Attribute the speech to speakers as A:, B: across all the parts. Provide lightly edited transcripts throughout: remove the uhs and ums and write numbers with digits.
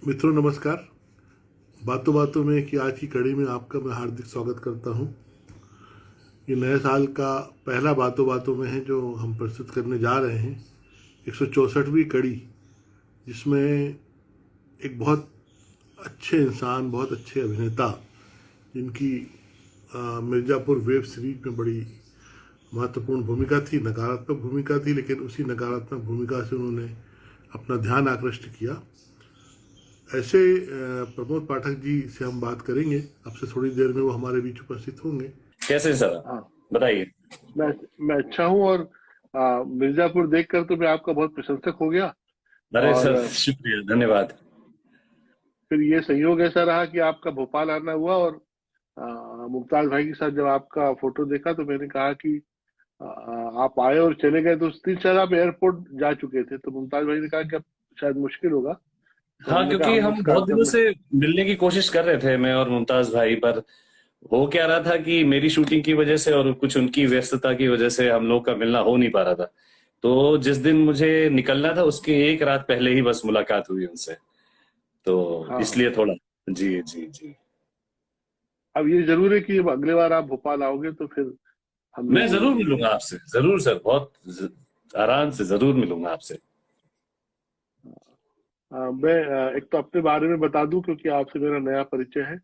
A: मित्रों नमस्कार। बातों बातों में कि आज की कड़ी में आपका मैं हार्दिक स्वागत करता हूं। ये नए साल का पहला बातों बातों में है जो हम प्रस्तुत करने जा रहे हैं। 164वीं कड़ी, जिसमें एक बहुत अच्छे इंसान, बहुत अच्छे अभिनेता, जिनकी मिर्ज़ापुर वेब सीरीज में बड़ी महत्वपूर्ण भूमिका थी, नकारात्मक भूमिका थी, लेकिन उसी नकारात्मक भूमिका से उन्होंने अपना ध्यान आकृष्ट किया। ऐसे प्रमोद पाठक जी से हम बात करेंगे। अब से थोड़ी देर में वो हमारे बीच उपस्थित होंगे।
B: कैसे सर?
C: हाँ।
B: बताइए।
C: मैं मैं अच्छा हूँ और मिर्जापुर देखकर तो मैं आपका बहुत प्रशंसक हो गया।
B: अरे
C: और
B: सर, शुक्रिया, धन्यवाद।
C: फिर ये संयोग ऐसा रहा कि आपका भोपाल आना हुआ और मुमताज भाई के साथ जब आपका फोटो देखा तो मैंने कहा कि आप आए और चले गए तो उस दिन शायद आप एयरपोर्ट जा चुके थे, तो मुमताज भाई ने कहा कि अब शायद मुश्किल होगा, तो
B: हाँ,
C: हमने कहा
B: क्योंकि
C: हम इस
B: हम बहुत
C: कार्यक्रम
B: दिनों
C: में।
B: से मिलने की कोशिश कर रहे थे, मैं और मुमताज भाई, पर हो क्या रहा था कि मेरी शूटिंग की वजह से और कुछ उनकी व्यस्तता की वजह से हम लोग का मिलना हो नहीं पा रहा था। तो जिस दिन मुझे निकलना था उसके एक रात पहले ही बस मुलाकात हुई उनसे, तो
C: हाँ,
B: इसलिए थोड़ा। जी जी जी।
C: अब ये जरूर है कि अब अगले बार आप भोपाल आओगे तो फिर हम
B: मैं
C: लोग
B: जरूर
C: मिलेंगे।
B: मिलूंगा आपसे, जरूर सर, आराम से जरूर मिलूंगा आपसे।
C: मैं एक तो अपने बारे में बता दूं क्योंकि आपसे मेरा नया परिचय है।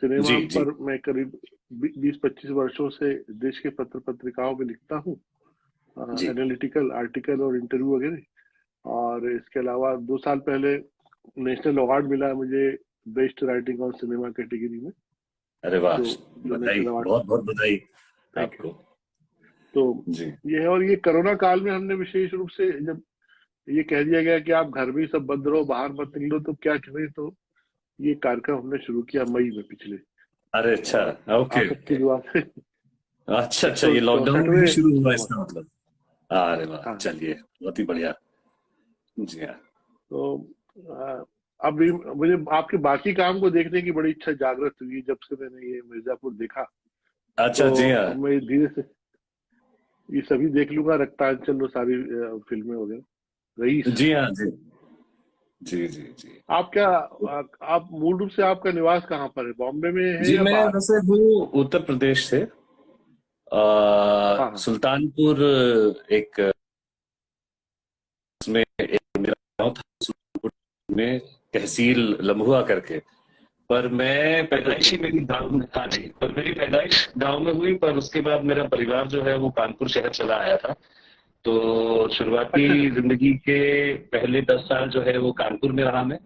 C: सिनेमा
B: जी जी
C: पर मैं करीब 20-25 वर्षों से देश के पत्र पत्रिकाओं में लिखता हूँ,
B: जी।
C: एनालिटिकल आर्टिकल और इंटरव्यू वगैरह। और इसके अलावा 2 साल पहले नेशनल अवार्ड मिला मुझे best writing on cinema category में।
B: अरे वाह!
C: जो जो
B: बधाई,
C: नेशनल अवार्ड।
B: बहुत बहुत बधाई
C: थैंक यू।
B: आपको।
C: तो
B: जी।
C: ये है, और ये कोरोना काल में हमने विशेष रूप से जब ये कह दिया गया कि आप घर में ही सब बंद रहो, बाहर मत निकलो, तो क्या करें, तो ये कार्यक्रम हमने शुरू किया मई में पिछले।
B: अरे अच्छा।
C: और आप
B: ओके
C: सबकी
B: ओके।
C: दुआ से
B: अच्छा
C: एक
B: अच्छा,
C: सौ
B: ये लॉकडाउन में ही
C: चौसठवें
B: शुरू हुआ
C: सिनेमा।
B: इसका मतलब। अरे वाह,
C: हाँ।
B: चलिए, बहुत ही बढ़िया। जी हाँ।
C: तो अब मुझे आपके बाकी काम को देखने की बड़ी इच्छा जागृत हुई जब से मैंने ये मिर्जापुर देखा।
B: अच्छा,
C: तो
B: जी हाँ।
C: अब मैं धीरे से ये सभी देख लूंगा, रक्तांचल और सारी फिल्में वगैरह, रईस।
B: जी हाँ। जी जी जी जी।
C: आप क्या आप मूल रूप से आपका निवास कहाँ पर है, बॉम्बे में है
B: जी,
C: या
B: मैं
C: बाहर?
B: वैसे हूँ उत्तर प्रदेश से,
C: हाँ हाँ।
B: सुल्तानपुर, एक उसमें एक मेरा गाँव था, सुल्तानपुर में, तहसील लम्हुआ करके। पर मैं पैदाइश ही मेरी गाँव में था नहीं, पर मेरी पैदाइश गाँव में हुई, पर उसके बाद मेरा परिवार जो है वो कानपुर शहर चला आया था। तो शुरुआती
C: अच्छा अच्छा।
B: जिंदगी के पहले 10 साल जो है वो कानपुर में रहा मैं।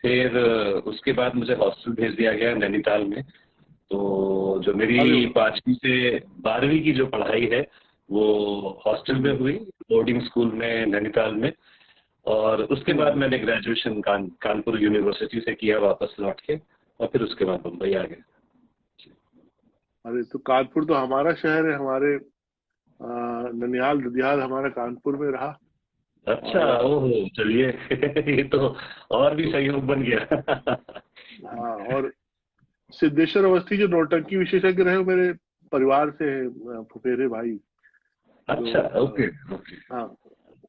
B: फिर उसके बाद मुझे हॉस्टल भेज दिया गया नैनीताल में। तो जो
C: अरे
B: मेरी
C: वाह।
B: 5वीं से 12वीं की जो पढ़ाई है वो हॉस्टल में
C: हम्म
B: हुई, बोर्डिंग स्कूल में नैनीताल में। और उसके बाद
C: हम्म।
B: मैंने ग्रेजुएशन कानपुर यूनिवर्सिटी से किया वापस लौट के, और फिर उसके बाद मुंबई आ गए।
C: अरे तो कानपुर तो हमारा शहर है, हमारे ननिहाल दुधियाल हमारा कानपुर में रहा।
B: अच्छा,
C: और
B: ओहो, चलिए ये तो और भी सहयोग बन गया।
C: हाँ, और सिद्धेश्वर अवस्थी जो नौटंकी विशेषज्ञ रहे वो मेरे परिवार से हैं, फुफेरे भाई जो
B: अच्छा, ओके ओके।
C: हाँ,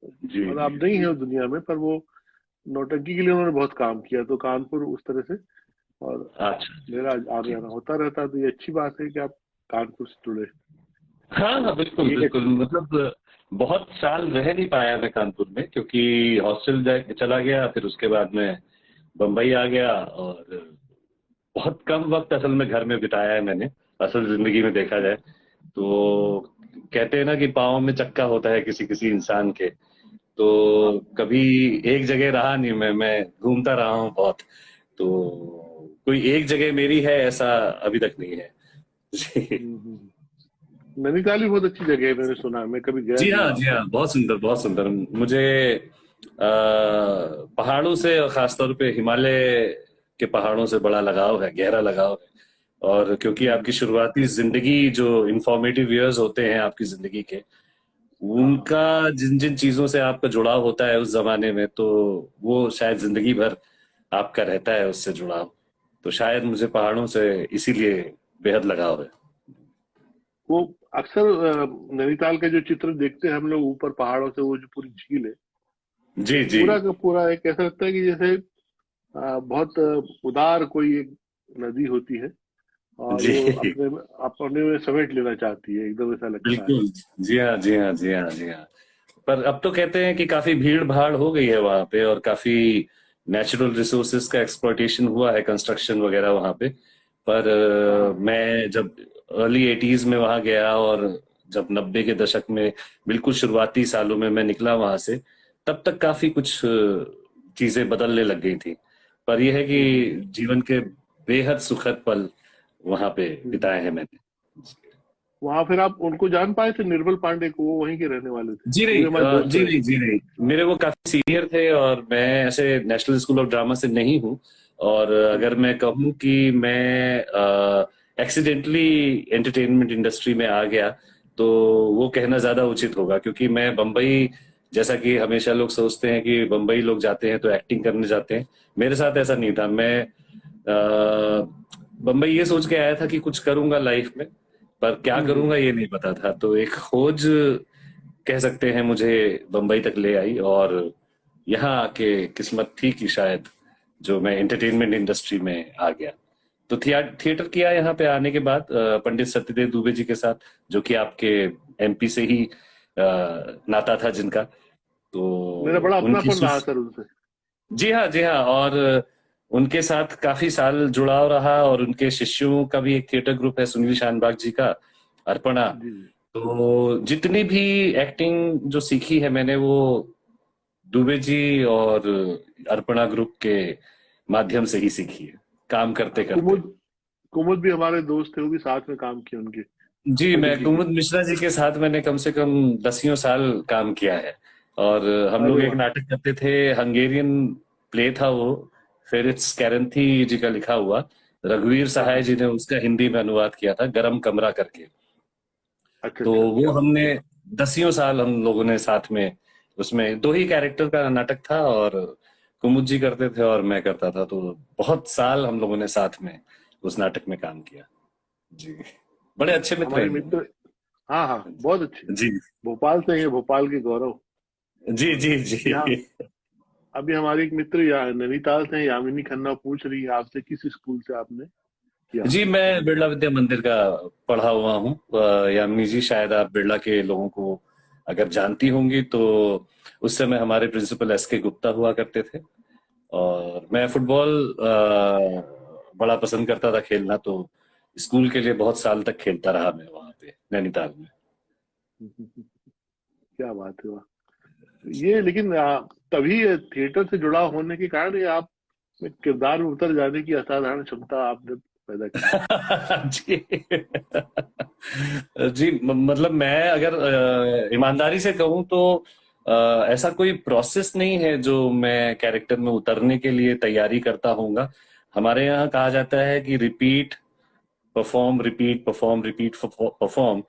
B: जी
C: और
B: जी
C: अब नहीं है
B: जी।
C: वो दुनिया में, पर वो नौटंकी के लिए उन्होंने बहुत काम किया, तो कानपुर उस तरह से। और
B: अच्छा
C: मेरा आना
B: जी।
C: जाना होता रहता, तो ये अच्छी बात है कि आप कानपुर से जुड़े।
B: हाँ हाँ, बिल्कुल
C: ये
B: बिल्कुल, मतलब बहुत साल रह नहीं पाया मैं कानपुर में, क्योंकि हॉस्टल चला गया, फिर उसके बाद में बम्बई आ गया, और बहुत कम वक्त असल में घर में बिताया है मैंने, असल जिंदगी में देखा जाए तो। कहते हैं ना कि पाँव में चक्का होता है किसी किसी इंसान के,
C: हाँ।
B: तो कभी एक जगह रहा नहीं, मैं घूमता रहा हूँ बहुत। तो कोई एक जगह मेरी है ऐसा अभी तक नहीं है। जी।
C: नैनीताल भी बहुत अच्छी जगह है, मैंने सुना है, मैं कभी गया
B: जी
C: नहीं
B: हाँ,
C: वहां
B: जी
C: पर।
B: हाँ, बहुत सुंदर, बहुत सुंदर। मुझे पहाड़ों से, और खासतौर पे हिमालय के पहाड़ों से बड़ा लगाव है, गहरा लगाव है। और क्योंकि आपकी
C: हम्म।
B: शुरुआती जिंदगी, जो इंफॉर्मेटिव ईयर्स होते हैं आपकी जिंदगी के,
C: हाँ हाँ।
B: उनका जिन जिन चीजों से आपका जुड़ाव होता है उस जमाने में, तो वो शायद जिंदगी भर आपका रहता है उससे जुड़ाव। तो शायद मुझे पहाड़ों से इसीलिए बेहद लगाव है।
C: वो अक्सर नैनीताल का जो चित्र देखते हैं हम लोग ऊपर पहाड़ों से, वो जो पूरी झील है, वो
B: जी जी।
C: पूरा का पूरा एक ऐसा लगता है कि जैसे बहुत उदार कोई एक नदी होती है और
B: जी
C: वो अपने अपने में समेट लेना चाहती है, एकदम ऐसा लगता है।
B: बिल्कुल। जी हाँ, जी हाँ, जी हाँ, जी हाँ। पर अब तो कहते हैं कि काफी भीड़ भाड़ हो गई है वहां पे, और काफी नेचुरल रिसोर्सेज का एक्सप्लॉइटेशन हुआ है, कंस्ट्रक्शन वगैरह वहां पे। पर
C: हाँ।
B: मैं जब अर्ली एटीज में वहां गया, और जब 90 के दशक में बिल्कुल शुरुआती सालों में मैं निकला वहां से, तब तक काफी कुछ चीजें बदलने लग गई थी। पर यह है कि
C: हम्म,
B: जीवन के बेहद सुखद पल वहां पे
C: हम्म।
B: बिताए हैं मैंने।
C: वहां फिर आप उनको जान पाए थे, निर्मल पांडे को? वो वहीं के रहने वाले थे,
B: जी
C: वो भी
B: नहीं,
C: हमारे दोस्त
B: जी
C: रहे।
B: नहीं, जी नहीं। मेरे वो काफी सीनियर थे, और मैं ऐसे नेशनल स्कूल ऑफ ड्रामा से नहीं हूँ। और अगर
C: हम्म,
B: मैं कहूँ कि मैं एक्सीडेंटली एंटरटेनमेंट इंडस्ट्री में आ गया, तो वो कहना ज्यादा उचित होगा, क्योंकि मैं बम्बई, जैसा कि हमेशा लोग सोचते हैं कि बम्बई लोग जाते हैं तो एक्टिंग करने जाते हैं, मेरे साथ ऐसा नहीं था। मैं बम्बई ये सोच के आया था कि कुछ करूंगा लाइफ में, पर क्या
C: हम्म।
B: करूंगा ये नहीं पता था। तो एक खोज कह सकते हैं मुझे बंबई तक ले आई, और यहाँ आके किस्मत थी कि शायद जो मैं एंटरटेनमेंट इंडस्ट्री में आ गया। तो थिएटर किया यहाँ पे आने के बाद पंडित सत्यदेव दुबे जी के साथ, जो कि आपके एमपी से ही नाता था जिनका। तो
C: मेरा बड़ा
B: उनकी
C: अपनापन रहा सर उनसे।
B: जी हाँ, जी हाँ। और उनके साथ काफी साल जुड़ाव रहा, और उनके शिष्यों का भी एक थिएटर ग्रुप है सुनील शानबाग जी का, अर्पणा।
C: जी जी।
B: तो जितनी भी एक्टिंग जो सीखी है मैंने, वो दुबे जी और अर्पणा ग्रुप के माध्यम से ही सीखी है, काम करते करते।
C: कुमुद कुमुद भी हमारे दोस्त थे, वो भी साथ में काम किए उनके,
B: जी,
C: पंडित
B: मैं
C: जी के।
B: कुमुद मिश्रा जी के साथ मैंने कम से कम दसियों साल काम किया है। और हम
C: अरे
B: लोग एक
C: वाह।
B: नाटक करते थे, हंगेरियन प्ले था वो, फेरिट्स कैरेंथी जी का लिखा हुआ। रघुवीर
C: हाँ
B: सहाय
C: हाँ।
B: जी ने उसका हिंदी में अनुवाद किया था, गरम कमरा करके।
C: अच्छा
B: तो
C: अच्छा,
B: वो
C: क्या बात
B: हमने
C: है।
B: दसियों साल हम लोगों ने साथ में, उसमें दो ही कैरेक्टर का नाटक था, और कुमुद जी करते थे और मैं करता था। तो बहुत साल हम लोगों ने साथ में उस नाटक में काम किया। जी, बड़े अच्छे मित्र
C: हमारे
B: हैं वो।
C: मित्र। हाँ हाँ, बहुत अच्छे।
B: जी,
C: भोपाल से ही है, भोपाल के गौरव।
B: जी, जी, जी।
C: यहाँ अभी हमारी एक मित्र नैनीताल से हैं, यामिनी खन्ना, पूछ रही है आपसे किस स्कूल से आपने किया।
B: जी, मैं बिरला विद्या मंदिर का पढ़ा हुआ हूँ। यामिनी जी, शायद आप बिरला के लोगों को अगर जानती होंगी, तो उस समय हमारे प्रिंसिपल एस के गुप्ता हुआ करते थे। और मैं फुटबॉल बड़ा पसंद करता था खेलना, तो स्कूल के लिए बहुत साल तक खेलता रहा मैं वहां पे नैनीताल में।
C: क्या बात है, वाह। ये लेकिन तभी थिएटर से जुड़ा होने के कारण ये आप में किरदार में उतर जाने की असाधारण क्षमता आपने पैदा की।
B: जी। जी, मतलब मैं अगर ईमानदारी से कहूँ तो ऐसा कोई प्रोसेस नहीं है जो मैं कैरेक्टर में उतरने के लिए तैयारी करता हूँगा। हमारे यहाँ कहा जाता है कि repeat, perform, repeat, perform, repeat, perform.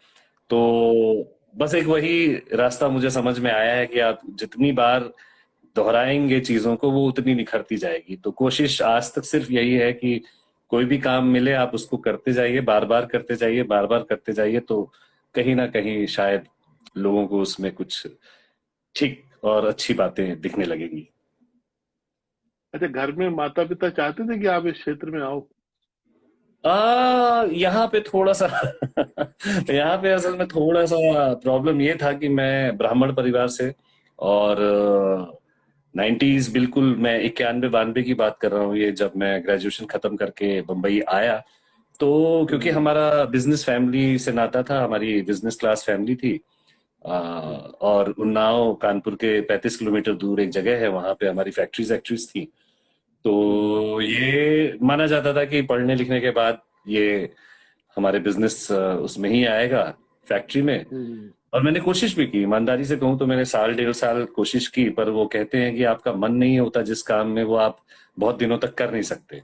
B: तो बस एक वही रास्ता मुझे समझ में आया है कि आप जितनी बार दोहराएंगे चीजों को, वो उतनी निखरती जाएगी। तो कोशिश आज तक सिर्फ यही है कि कोई भी काम मिले आप उसको करते जाइए, बार बार करते जाइए, बार बार करते जाइए, तो कहीं ना कहीं शायद लोगों को उसमें कुछ ठीक और अच्छी बातें दिखने लगेंगी।
C: अच्छा, घर में माता पिता चाहते थे कि आप इस क्षेत्र में आओ?
B: यहाँ पे थोड़ा सा यहाँ पे असल में थोड़ा सा प्रॉब्लम ये था कि मैं ब्राह्मण परिवार से, और 90s, बिल्कुल मैं 91 92 की बात कर रहा हूँ, ये जब मैं ग्रेजुएशन खत्म करके बम्बई आया। तो क्योंकि
C: हम्म,
B: हमारा बिजनेस फैमिली से नाता था, हमारी बिजनेस क्लास फैमिली थी।
C: हम्म,
B: और उन्नाव कानपुर के 35 किलोमीटर दूर एक जगह है, वहां पे हमारी फैक्ट्रीज एक्ट्रीज थी।
C: हम्म,
B: तो ये माना जाता था कि पढ़ने लिखने के बाद ये हमारे बिजनेस उसमें ही आएगा, फैक्ट्री में।
C: हम्म,
B: और मैंने कोशिश भी की, ईमानदारी से कहूँ तो मैंने साल डेढ़ साल कोशिश की, पर वो कहते हैं कि आपका मन नहीं होता जिस काम में, वो आप बहुत दिनों तक कर नहीं सकते।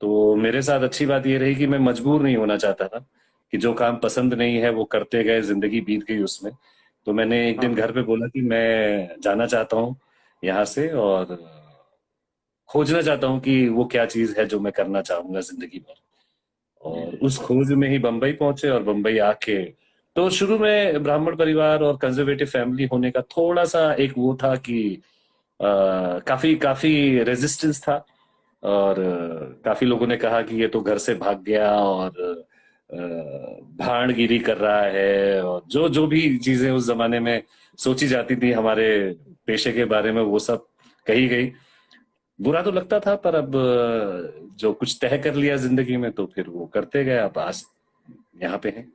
B: तो मेरे साथ अच्छी बात ये रही कि मैं मजबूर नहीं होना चाहता था, कि जो काम पसंद नहीं है वो करते गए, जिंदगी बीत गई उसमें। तो मैंने एक
C: हाँ
B: दिन
C: हाँ।
B: घर पे बोला कि मैं जाना चाहता हूँ यहाँ से, और खोजना चाहता हूँ कि वो क्या चीज है जो मैं करना चाहूंगा जिंदगी भर।
C: जी
B: और
C: जी।
B: उस खोज में ही बम्बई पहुंचे, और बम्बई आके तो शुरू में ब्राह्मण परिवार और कंजर्वेटिव फैमिली होने का थोड़ा सा एक वो था कि काफी काफी रेजिस्टेंस था। और काफी लोगों ने कहा कि ये तो घर से भाग गया और भांडगिरी कर रहा है, और जो जो भी चीजें उस जमाने में सोची जाती थी हमारे पेशे के बारे में, वो सब कही गई। बुरा तो लगता था, पर अब जो कुछ तय कर लिया जिंदगी में तो फिर वो करते गए, अब आज यहाँ पे हैं।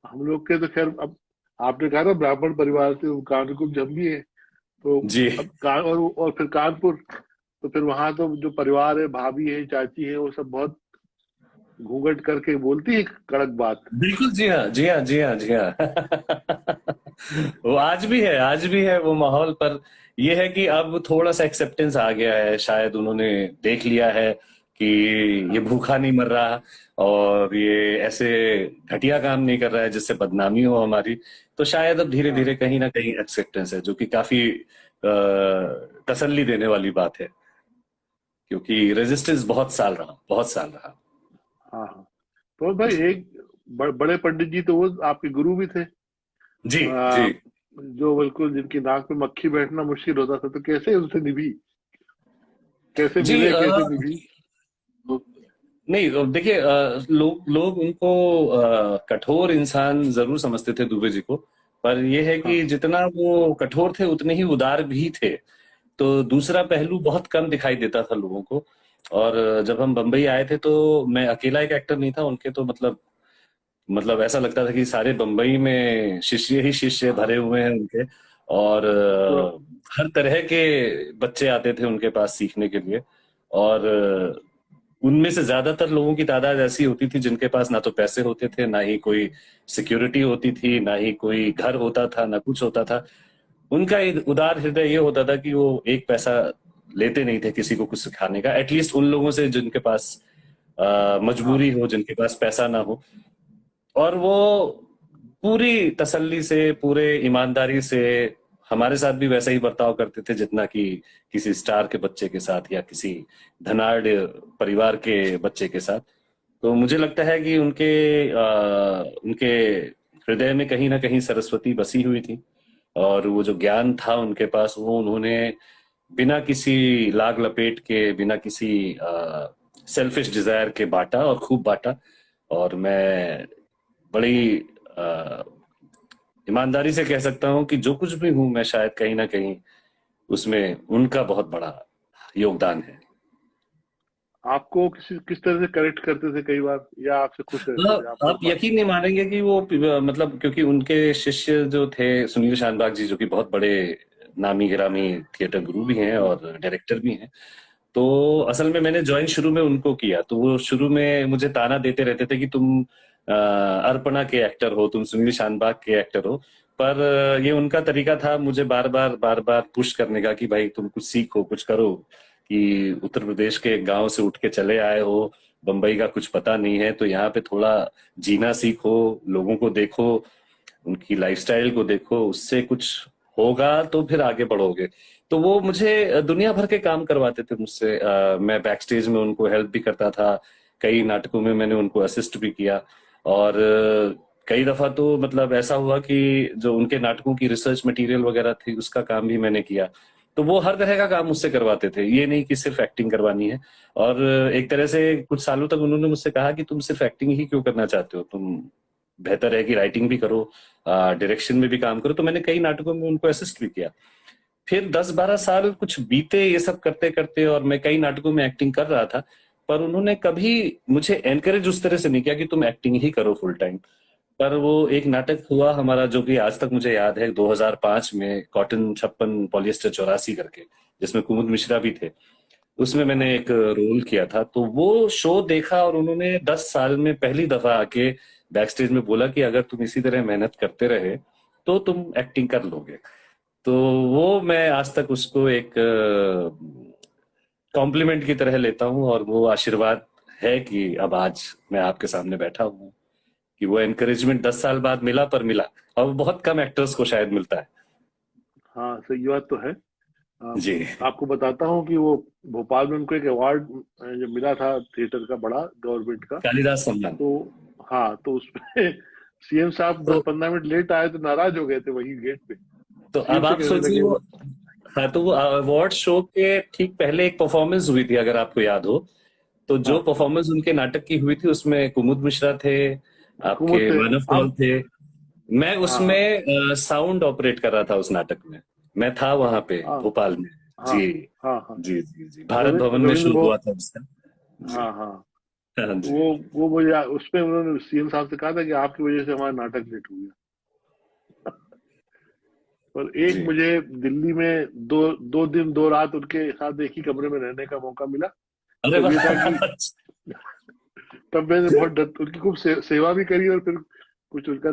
C: हम लोग के तो खैर, अब आपने कहा ना ब्राह्मण परिवार से, वो कानकुब्ज हम भी है। तो
B: जी
C: अब और फिर कानपुर, तो फिर वहां तो जो परिवार है, भाभी है, चाची है, वो सब बहुत घूंघट करके बोलती है कड़क बात।
B: बिल्कुल, जी हाँ, जी हाँ, जी हाँ, जी हाँ। वो आज भी है वो माहौल, पर ये है कि अब थोड़ा सा एक्सेप्टेंस आ गया है, शायद उन्होंने देख लिया है कि ये
C: हाँ,
B: भूखा नहीं मर रहा, और ये ऐसे घटिया काम नहीं कर रहा है जिससे बदनामी हो हमारी। तो शायद अब धीरे
C: हाँ,
B: धीरे कहीं ना कहीं एक्सेप्टेंस है, जो कि काफी तसल्ली देने वाली बात है, क्योंकि रेजिस्टेंस बहुत साल रहा।
C: हाँ, हाँ। तो भाई एक बड़े पंडित जी तो वो आपके गुरु भी थे।
B: जी जी
C: आ, जो बिल्कुल जिनकी नाक में मक्खी बैठना मुश्किल होता था, तो कैसे उनसे निभी, कैसे
B: जी।
C: मिले, कैसे निभी?
B: नहीं, देखिए, लोग लोग उनको कठोर इंसान जरूर समझते थे, दुबे जी को। पर यह है कि
C: हाँ,
B: जितना वो कठोर थे उतने ही उदार भी थे। तो दूसरा पहलू बहुत कम दिखाई देता था लोगों को। और जब हम बम्बई आए थे तो मैं अकेला एक एक्टर नहीं था उनके, तो मतलब ऐसा लगता था कि सारे बम्बई में शिष्य ही शिष्य
C: हाँ।
B: भरे हुए हैं उनके। और
C: तो
B: हर तरह के बच्चे आते थे उनके पास सीखने के लिए। और उनमें से ज्यादातर लोगों की तादाद ऐसी होती थी जिनके पास ना तो पैसे होते थे, ना ही कोई सिक्योरिटी होती थी, ना ही कोई घर होता था, ना कुछ होता था। उनका एक उदार हृदय ये होता था कि वो एक पैसा लेते नहीं थे किसी को कुछ सिखाने का, एटलीस्ट उन लोगों से जिनके पास
C: हाँ,
B: मजबूरी हो, जिनके पास पैसा ना हो। और वो पूरी तसल्ली से, पूरे ईमानदारी से हमारे साथ भी वैसा ही बर्ताव करते थे जितना कि किसी स्टार के बच्चे के साथ या किसी धनाढ़ परिवार के बच्चे के साथ। तो मुझे लगता है कि उनके हृदय में कहीं ना कहीं सरस्वती बसी हुई थी, और वो जो ज्ञान था उनके पास, वो उन्होंने बिना किसी लाग लपेट के, बिना किसी सेल्फिश डिजायर के बांटा, और खूब बांटा। और मैं बड़ी अ, ईमानदारी से कह सकता हूँ कि जो कुछ भी हूं मैं, शायद कहीं ना कहीं उसमें उनका बहुत बड़ा योगदान है।
C: आपको किस तरह से करेक्ट करते थे कई बार, या आपसे खुश रहते थे
B: आप
C: आपको?
B: यकीन नहीं मानेंगे कि वो मतलब, क्योंकि उनके शिष्य जो थे सुनील शानबाग जी, जो कि बहुत बड़े नामी गिरामी थिएटर गुरु भी हैं और डायरेक्टर भी हैं। तो असल में मैंने ज्वाइन शुरू में उनको किया, तो वो शुरू में मुझे ताना देते रहते थे कि तुम अर्पणा के एक्टर हो, तुम सुनील शानबाग के एक्टर हो। पर ये उनका तरीका था मुझे बार बार पुश करने का कि भाई तुम कुछ सीखो, कुछ करो, कि उत्तर प्रदेश के एक गांव से उठ के चले आए हो, बंबई का कुछ पता नहीं है, तो यहाँ पे थोड़ा जीना सीखो, लोगों को देखो, उनकी लाइफस्टाइल को देखो, उससे कुछ होगा तो फिर आगे बढ़ोगे। तो वो मुझे दुनिया भर के काम करवाते थे मुझसे। मैं बैक स्टेज में उनको हेल्प भी करता था, कई नाटकों में मैंने उनको असिस्ट भी किया। और कई दफा तो मतलब ऐसा हुआ कि जो उनके नाटकों की रिसर्च मटेरियल वगैरह थी, उसका काम भी मैंने किया। तो वो हर तरह का काम मुझसे करवाते थे, ये नहीं कि सिर्फ एक्टिंग करवानी है। और एक तरह से कुछ सालों तक उन्होंने मुझसे कहा कि तुम सिर्फ एक्टिंग ही क्यों करना चाहते हो, तुम बेहतर है कि राइटिंग भी करो, डायरेक्शन में भी काम करो। तो मैंने कई नाटकों में उनको असिस्ट भी किया। फिर 10-12 साल कुछ बीते ये सब करते करते, और मैं कई नाटकों में एक्टिंग कर रहा था। पर उन्होंने कभी मुझे एनकरेज उस तरह से नहीं किया कि तुम एक्टिंग ही करो फुल टाइम। पर वो एक नाटक हुआ हमारा, जो कि आज तक मुझे याद है, 2005 में, कॉटन 56 पॉलिएस्टर 84 करके, जिसमें कुमुद मिश्रा भी थे। उसमें मैंने
C: हाँ,
B: एक रोल किया था। तो वो शो देखा, और उन्होंने 10 साल में पहली दफा आके बैक स्टेज में बोला कि अगर तुम इसी तरह मेहनत करते रहे तो तुम एक्टिंग कर लोगे। तो वो मैं आज तक उसको एक कॉम्प्लीमेंट की तरह लेता हूँ, और वो आशीर्वाद है कि अब आज मैं आपके सामने बैठा हूँ, कि वो एनकरेजमेंट 10 साल बाद मिला, पर मिला। और वो बहुत कम एक्टर्स को शायद मिलता है।
C: हाँ, सही बात तो है।
B: जी।
C: आपको बताता हूँ कि वो भोपाल में उनको एक अवार्ड जो मिला था थिएटर का, बड़ा गवर्नमेंट का।
B: कालिदास सम्मान।
C: तो हाँ, तो उसमें सीएम साहब
B: तो
C: 10-15 मिनट लेट आए तो नाराज हो गए थे वही गेट पे।
B: तो
C: सीएम
B: अब
C: से
B: आप
C: कहने
B: सोचिए
C: लगे
B: वो
C: वो।
B: हाँ, तो वो अवार्ड शो के ठीक पहले एक परफॉर्मेंस हुई थी, अगर आपको याद हो। तो जो
C: हाँ,
B: परफॉर्मेंस उनके नाटक की हुई थी उसमें कुमुद मिश्रा थे,
C: कुमुद
B: आपके
C: थे
B: मानव कौल
C: आप।
B: थे। मैं
C: हाँ हाँ
B: उसमें साउंड ऑपरेट कर रहा था उस नाटक में। मैं था वहां पे
C: हाँ
B: भोपाल में।
C: हाँ
B: जी
C: हाँ हाँ।
B: जी जी जी, भारत भवन में
C: रविंद्र
B: शो
C: भो
B: हुआ था उसका। जी।
C: हाँ हाँ।
B: हाँ जी।
C: वो मुझे उसमें उन्होंने सीएम साहब से कहा था कि आपकी वजह से हमारा नाटक लेट हो गया। और एक
B: जी।
C: मुझे दिल्ली में दो दिन दो रात उनके साथ एक ही कमरे में रहने का मौका मिला।
B: अरे
C: तब ये था
B: वाह।
C: कि तब मैंने बहुत उनकी खूब सेवा भी करी, और फिर कुछ उनका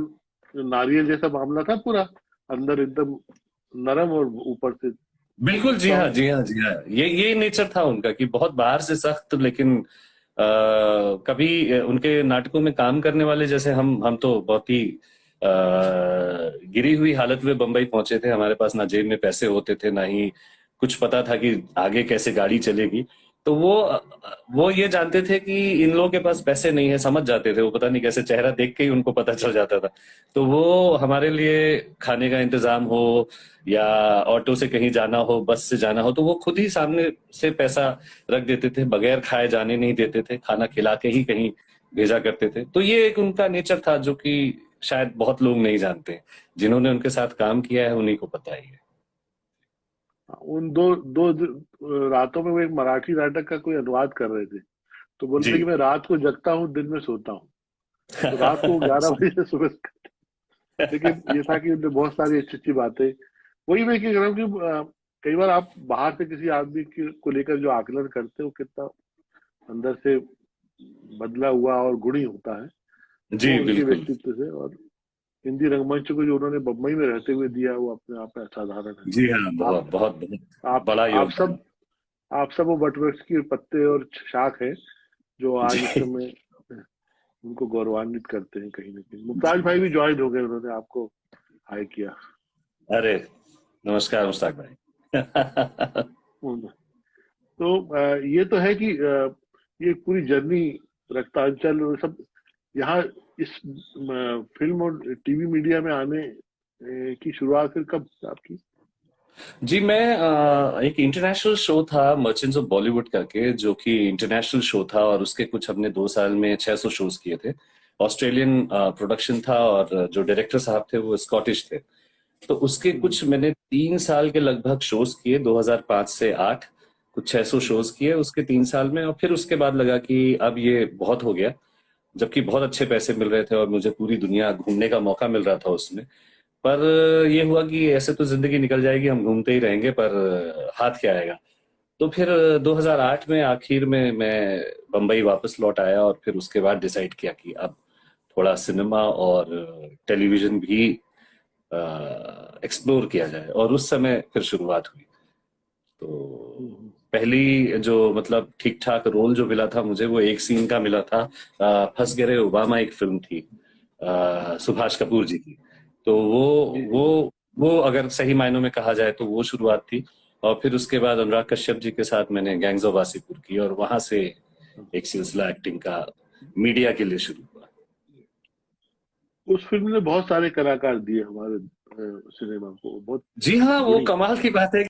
C: जो नारियल जैसा मामला था पूरा, अंदर एकदम नरम और ऊपर से
B: बिल्कुल, जी हाँ
C: स्ट्रांग।
B: जी हाँ जी हाँ, ये नेचर था उनका कि बहुत बाहर से सख्त, लेकिन कभी उनके नाटकों में काम करने वाले जैसे हम तो बहुत ही गिरी हुई हालत में बंबई पहुंचे थे। हमारे पास ना जेब में पैसे होते थे, ना ही कुछ पता था कि आगे कैसे गाड़ी चलेगी। तो वो ये जानते थे कि इन लोगों के पास पैसे नहीं है, समझ जाते थे वो, पता नहीं कैसे, चेहरा देख के ही उनको पता चल जाता था। तो वो हमारे लिए खाने का इंतजाम हो या ऑटो से कहीं जाना हो, बस से जाना हो, तो वो खुद ही सामने से पैसा रख देते थे, बगैर खाए जाने नहीं देते थे, खाना खिला के ही कहीं भेजा करते थे। तो ये एक उनका नेचर था जो कि शायद बहुत लोग नहीं जानते। जिन्होंने उनके साथ काम किया है उन्हीं को पता ही है।
C: उन रातों में वो एक मराठी नाटक का कोई अनुवाद कर रहे थे। तो बोलते कि
B: जी।
C: मैं रात को जगता हूँ, दिन में सोता हूँ। तो रात को 11 बजे से सुबह लेकिन ये था कि उनने बहुत सारी अच्छी अच्छी बातें, वही मैं कह रहा हूँ कि कई बार आप बाहर से किसी आदमी को लेकर जो आकलन करते हो, कितना अंदर से बदला हुआ और गुणी होता है,
B: जी
C: वो उनके
B: बिल्कुल।
C: व्यक्तित्व से। और हिंदी रंगमंच को जो उन्होंने बम्बई में रहते हुए दिया, वो अपने आप में असाधारण है।
B: जी हाँ,
C: आप
B: बहुत बहुत बहुत
C: आप
B: बड़ा
C: आप
B: योगदान।
C: सब आप सब वो वटवृक्ष के पत्ते और शाख है जो आज इस
B: जी।
C: समय उनको गौरवान्वित करते हैं कहीं ना कहीं। मुमताज भाई भी ज्वाइन हो गए, उन्होंने आपको हाई किया।
B: अरे, नमस्कार मुश्ताक भाई।
C: तो ये तो है कि ये पूरी जर्नी रक्तांचल और सब यहाँ इस फिल्म और टीवी मीडिया में आने की शुरुआत फिर कब आपकी?
B: जी, मैं एक इंटरनेशनल शो था मर्चेंट्स ऑफ बॉलीवुड करके, जो कि इंटरनेशनल शो था, और उसके कुछ हमने 2 साल में 600 शोज किए थे। ऑस्ट्रेलियन प्रोडक्शन था, और जो डायरेक्टर साहब थे वो स्कॉटिश थे। तो उसके
C: हम्म,
B: कुछ मैंने 3 साल के लगभग शोज किए, 2005 से 8, कुछ 600
C: हम्म,
B: शोज किए उसके 3 साल में। और फिर उसके बाद लगा कि अब ये बहुत हो गया, जबकि बहुत अच्छे पैसे मिल रहे थे और मुझे पूरी दुनिया घूमने का मौका मिल रहा था उसमें। पर ये हुआ कि ऐसे तो जिंदगी निकल जाएगी, हम घूमते ही रहेंगे, पर हाथ क्या आएगा। तो फिर 2008 में आखिर में मैं बम्बई वापस लौट आया, और फिर उसके बाद डिसाइड किया कि अब थोड़ा सिनेमा और टेलीविजन भी एक्सप्लोर किया जाए, और उस समय फिर शुरुआत हुई। तो
C: हम्म,
B: पहली जो मतलब ठीक ठाक रोल जो मिला था मुझे, वो एक सीन का मिला था। फंस गए ओबामा एक फिल्म थी, सुभाष कपूर जी की। तो वो
C: जी जी।
B: वो वो अगर सही मायनों में कहा जाए तो वो शुरुआत थी। और फिर उसके बाद अनुराग कश्यप जी के साथ मैंने गैंग्स ऑफ वासेपुर की, और वहां से एक सिलसिला एक्टिंग का मीडिया के लिए शुरू हुआ।
C: उस फिल्म ने बहुत सारे कलाकार दिए हमारे सिनेमा को, बहुत
B: जी हाँ, वो
C: गुणी।
B: कमाल की बात है।